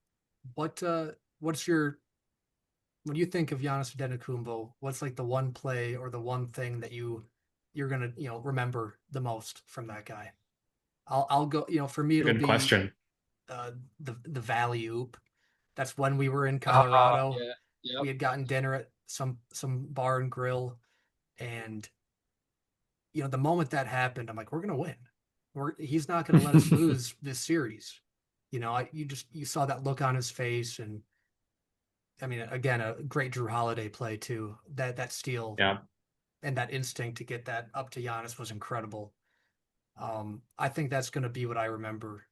What's your when you think of Giannis Antetokounmpo, what's like the one play or the one thing that you're gonna remember the most from that guy? I'll go. For me, it'll Good be question. the Valley Oop. That's when we were in Colorado. Yeah. Yep. We had gotten dinner at some bar and grill, and the moment that happened, I'm like, we're gonna win. He's not gonna let us lose this series. You saw that look on his face, and I mean, again, a great Drew Holiday play too. That steal Yeah. and that instinct to get that up to Giannis was incredible. I think that's going to be what I remember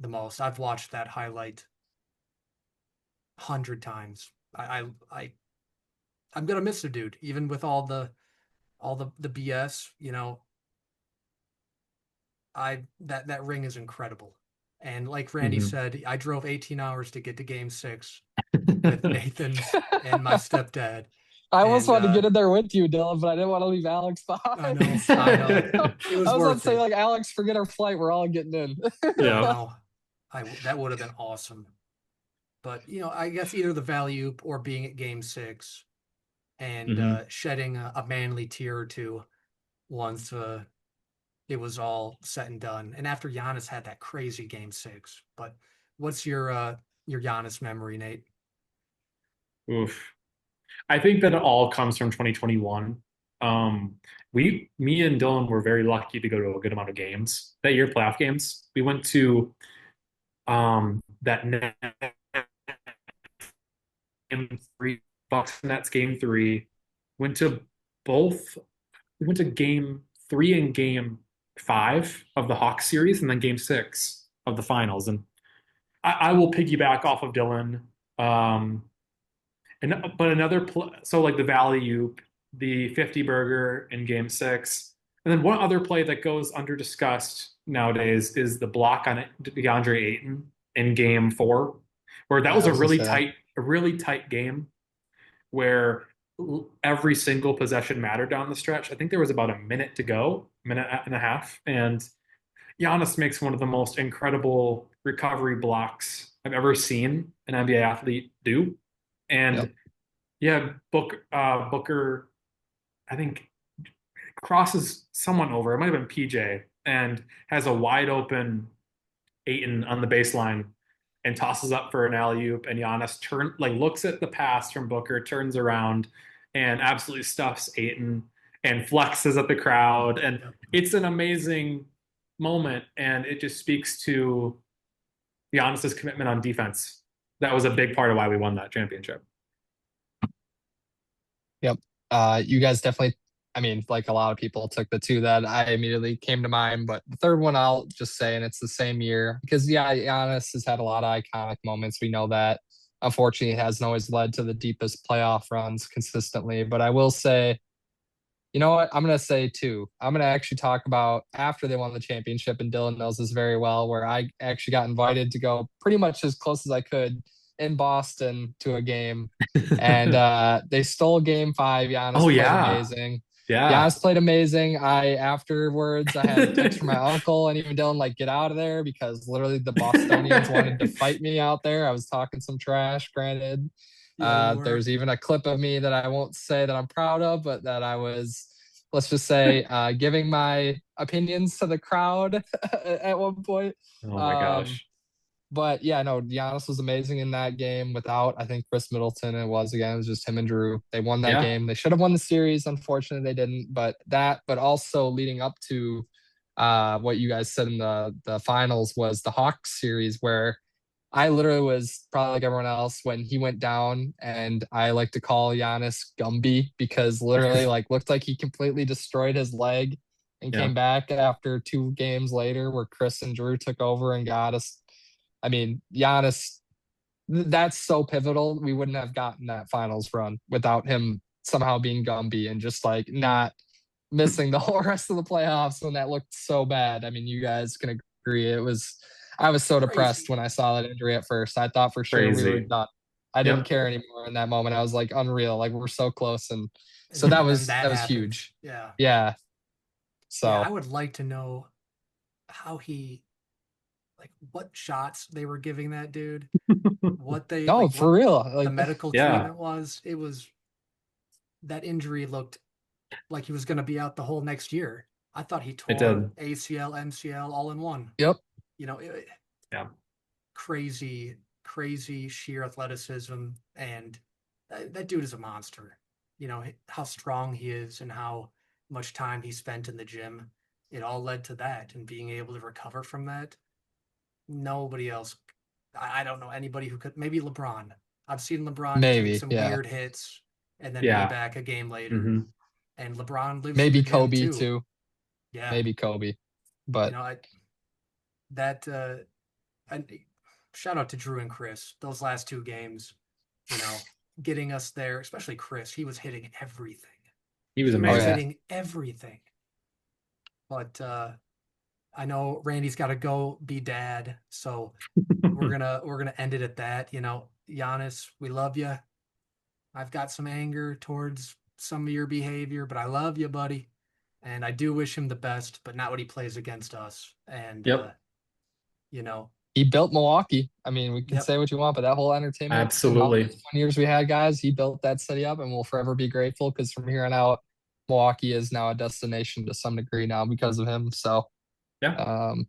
the most. I've watched that highlight 100 times. I'm gonna miss the dude, even with all the BS. That ring is incredible. And like Randy Mhm. said, I drove 18 hours to get to Game 6 with Nathan and my stepdad. I almost And wanted to get in there with you, Dylan, but I didn't want to leave Alex I behind. know, I know, it I was was about to worth say, it. like, Alex, forget our flight. We're all getting in. I Yeah. know, that would have been awesome. But I guess either the value or being at Game 6 and Hmm. shedding a manly tear or two once it was all said and done. And after Giannis had that crazy Game 6. But what's your Giannis memory, Nate? Oof. I think that it all comes from 2021. Um, me and Dylan were very lucky to go to a good amount of games that year, playoff games. We went to that game three, Bucks Nets game three. Went to both. We went to game three and game five of the Hawks series, and then game six of the finals. And I will piggyback off of Dylan. Um, but so like the Valley Oop, the 50 burger in game six. And then one other play that goes under discussed nowadays is the block on DeAndre Ayton in game four, where that Yeah, was I was gonna say that. a really tight game where every single possession mattered down the stretch. I think there was about a minute to go, minute and a half. And Giannis makes one of the most incredible recovery blocks I've ever seen an NBA athlete do. Yep. And yeah, Booker, I think crosses someone over. It might have been PJ and has a wide open Aiton on the baseline and tosses up for an alley oop. And Giannis looks at the pass from Booker, turns around, and absolutely stuffs Aiton and flexes at the crowd. And Yep. it's an amazing moment, and it just speaks to Giannis's commitment on defense. That was a big part of why we won that championship. Yep. You guys definitely, I mean, like a lot of people took the two that I immediately came to mind, but the third one I'll just say, and it's the same year because yeah, Giannis has had a lot of iconic moments. We know that. Unfortunately, it hasn't always led to the deepest playoff runs consistently. But I will say, you know what? I'm gonna say two. I'm gonna actually talk about after they won the championship, and Dylan knows this very well, where I actually got invited to go pretty much as close as I could in Boston to a game. And they stole game five. Oh Giannis played yeah. amazing. Yeah. Giannis played amazing. Afterwards I had a text from my uncle and even Dylan like get out of there because literally the Bostonians wanted to fight me out there. I was talking some trash, granted. Yeah, you were. There's even a clip of me that I won't say that I'm proud of, but that I was, let's just say, giving my opinions to the crowd at one point. Oh my Um, gosh. but yeah, no, Giannis was amazing in that game without, I think, Chris Middleton. It was just him and Drew. They won that Yeah. game. They should have won the series. Unfortunately, they didn't. But also leading up to what you guys said in the finals was the Hawks series where I literally was probably like everyone else when he went down, and I like to call Giannis Gumby because literally like looked like he completely destroyed his leg and Yeah. came back after 2 games later where Chris and Drew took over and got us. I mean, Giannis, that's so pivotal. We wouldn't have gotten that finals run without him somehow being Gumby and just like not missing the whole rest of the playoffs when that looked so bad. I mean, you guys can agree. I was so depressed Crazy. when I saw that injury at first. I thought for sure we were Crazy. done. I didn't Yep. care anymore in that moment. I was like unreal. Like we're so close. And so And then that that was happens. huge. Yeah. Yeah. Yeah, I So would like to know how he like what shots they were giving that dude, what they no, like for what real. the Like medical Yeah. treatment was. It was that injury looked like he was going to be out the whole next year. I thought he It tore did. ACL, MCL all in one. yep. You know, Yeah. crazy, crazy sheer athleticism, and that dude is a monster. You know how strong he is and how much time he spent in the gym. It all led to that, and being able to recover from that. Nobody else. I don't know anybody who could. Maybe LeBron. I've seen LeBron take Maybe. some Yeah. weird hits and then be Yeah. back a game later. Hmm. And LeBron lives in the Maybe gym Kobe too. too. Yeah, Maybe Kobe. you But know that. And shout out to Drew and Chris. Those last 2 games, you know, getting us there. Especially Chris. He was hitting everything. He was He was oh yeah. amazing. hitting everything. But I know Randy's got to go be dad, so we're gonna end it at that. You know, Giannis, we love you. I've got some anger towards some of your behavior, but I love you, buddy. And I do wish him the best, but not when he plays against us. And Yep. you know, He built Milwaukee. I mean, we can yep, say what you want, but that whole entertainment throughout Absolutely. those 20 years we had, guys, he built that city up and we'll forever be grateful because from here on out, Milwaukee is now a destination to some degree now because of him. So, Yeah. um,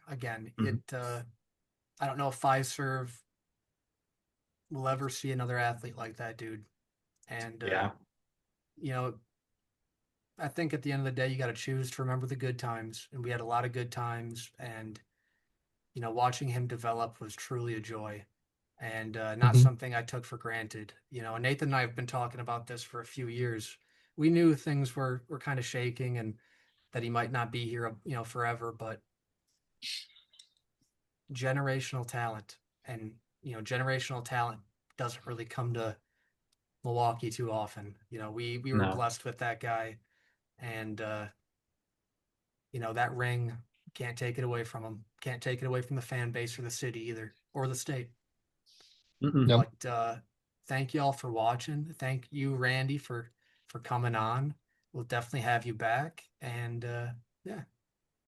again, Mhm. I don't know if Fiserv will ever see another athlete like that, dude. And Yeah. you know, I think at the end of the day, you got to choose to remember the good times, and we had a lot of good times. And you know, watching him develop was truly a joy, and not mhm. something I took for granted. You know, Nathan and I have been talking about this for a few years. We knew things were kind of shaking, and that he might not be here, you know, forever. But generational talent, and you know, generational talent doesn't really come to Milwaukee too often. You know, we were No. blessed with that guy, and you know, that ring, can't take it away from him. Can't take it away from the fan base or the city either, or the state. Mm-mm. Yep. But thank you all for watching. Thank you, Randy, for coming on. We'll definitely have you back. And yeah,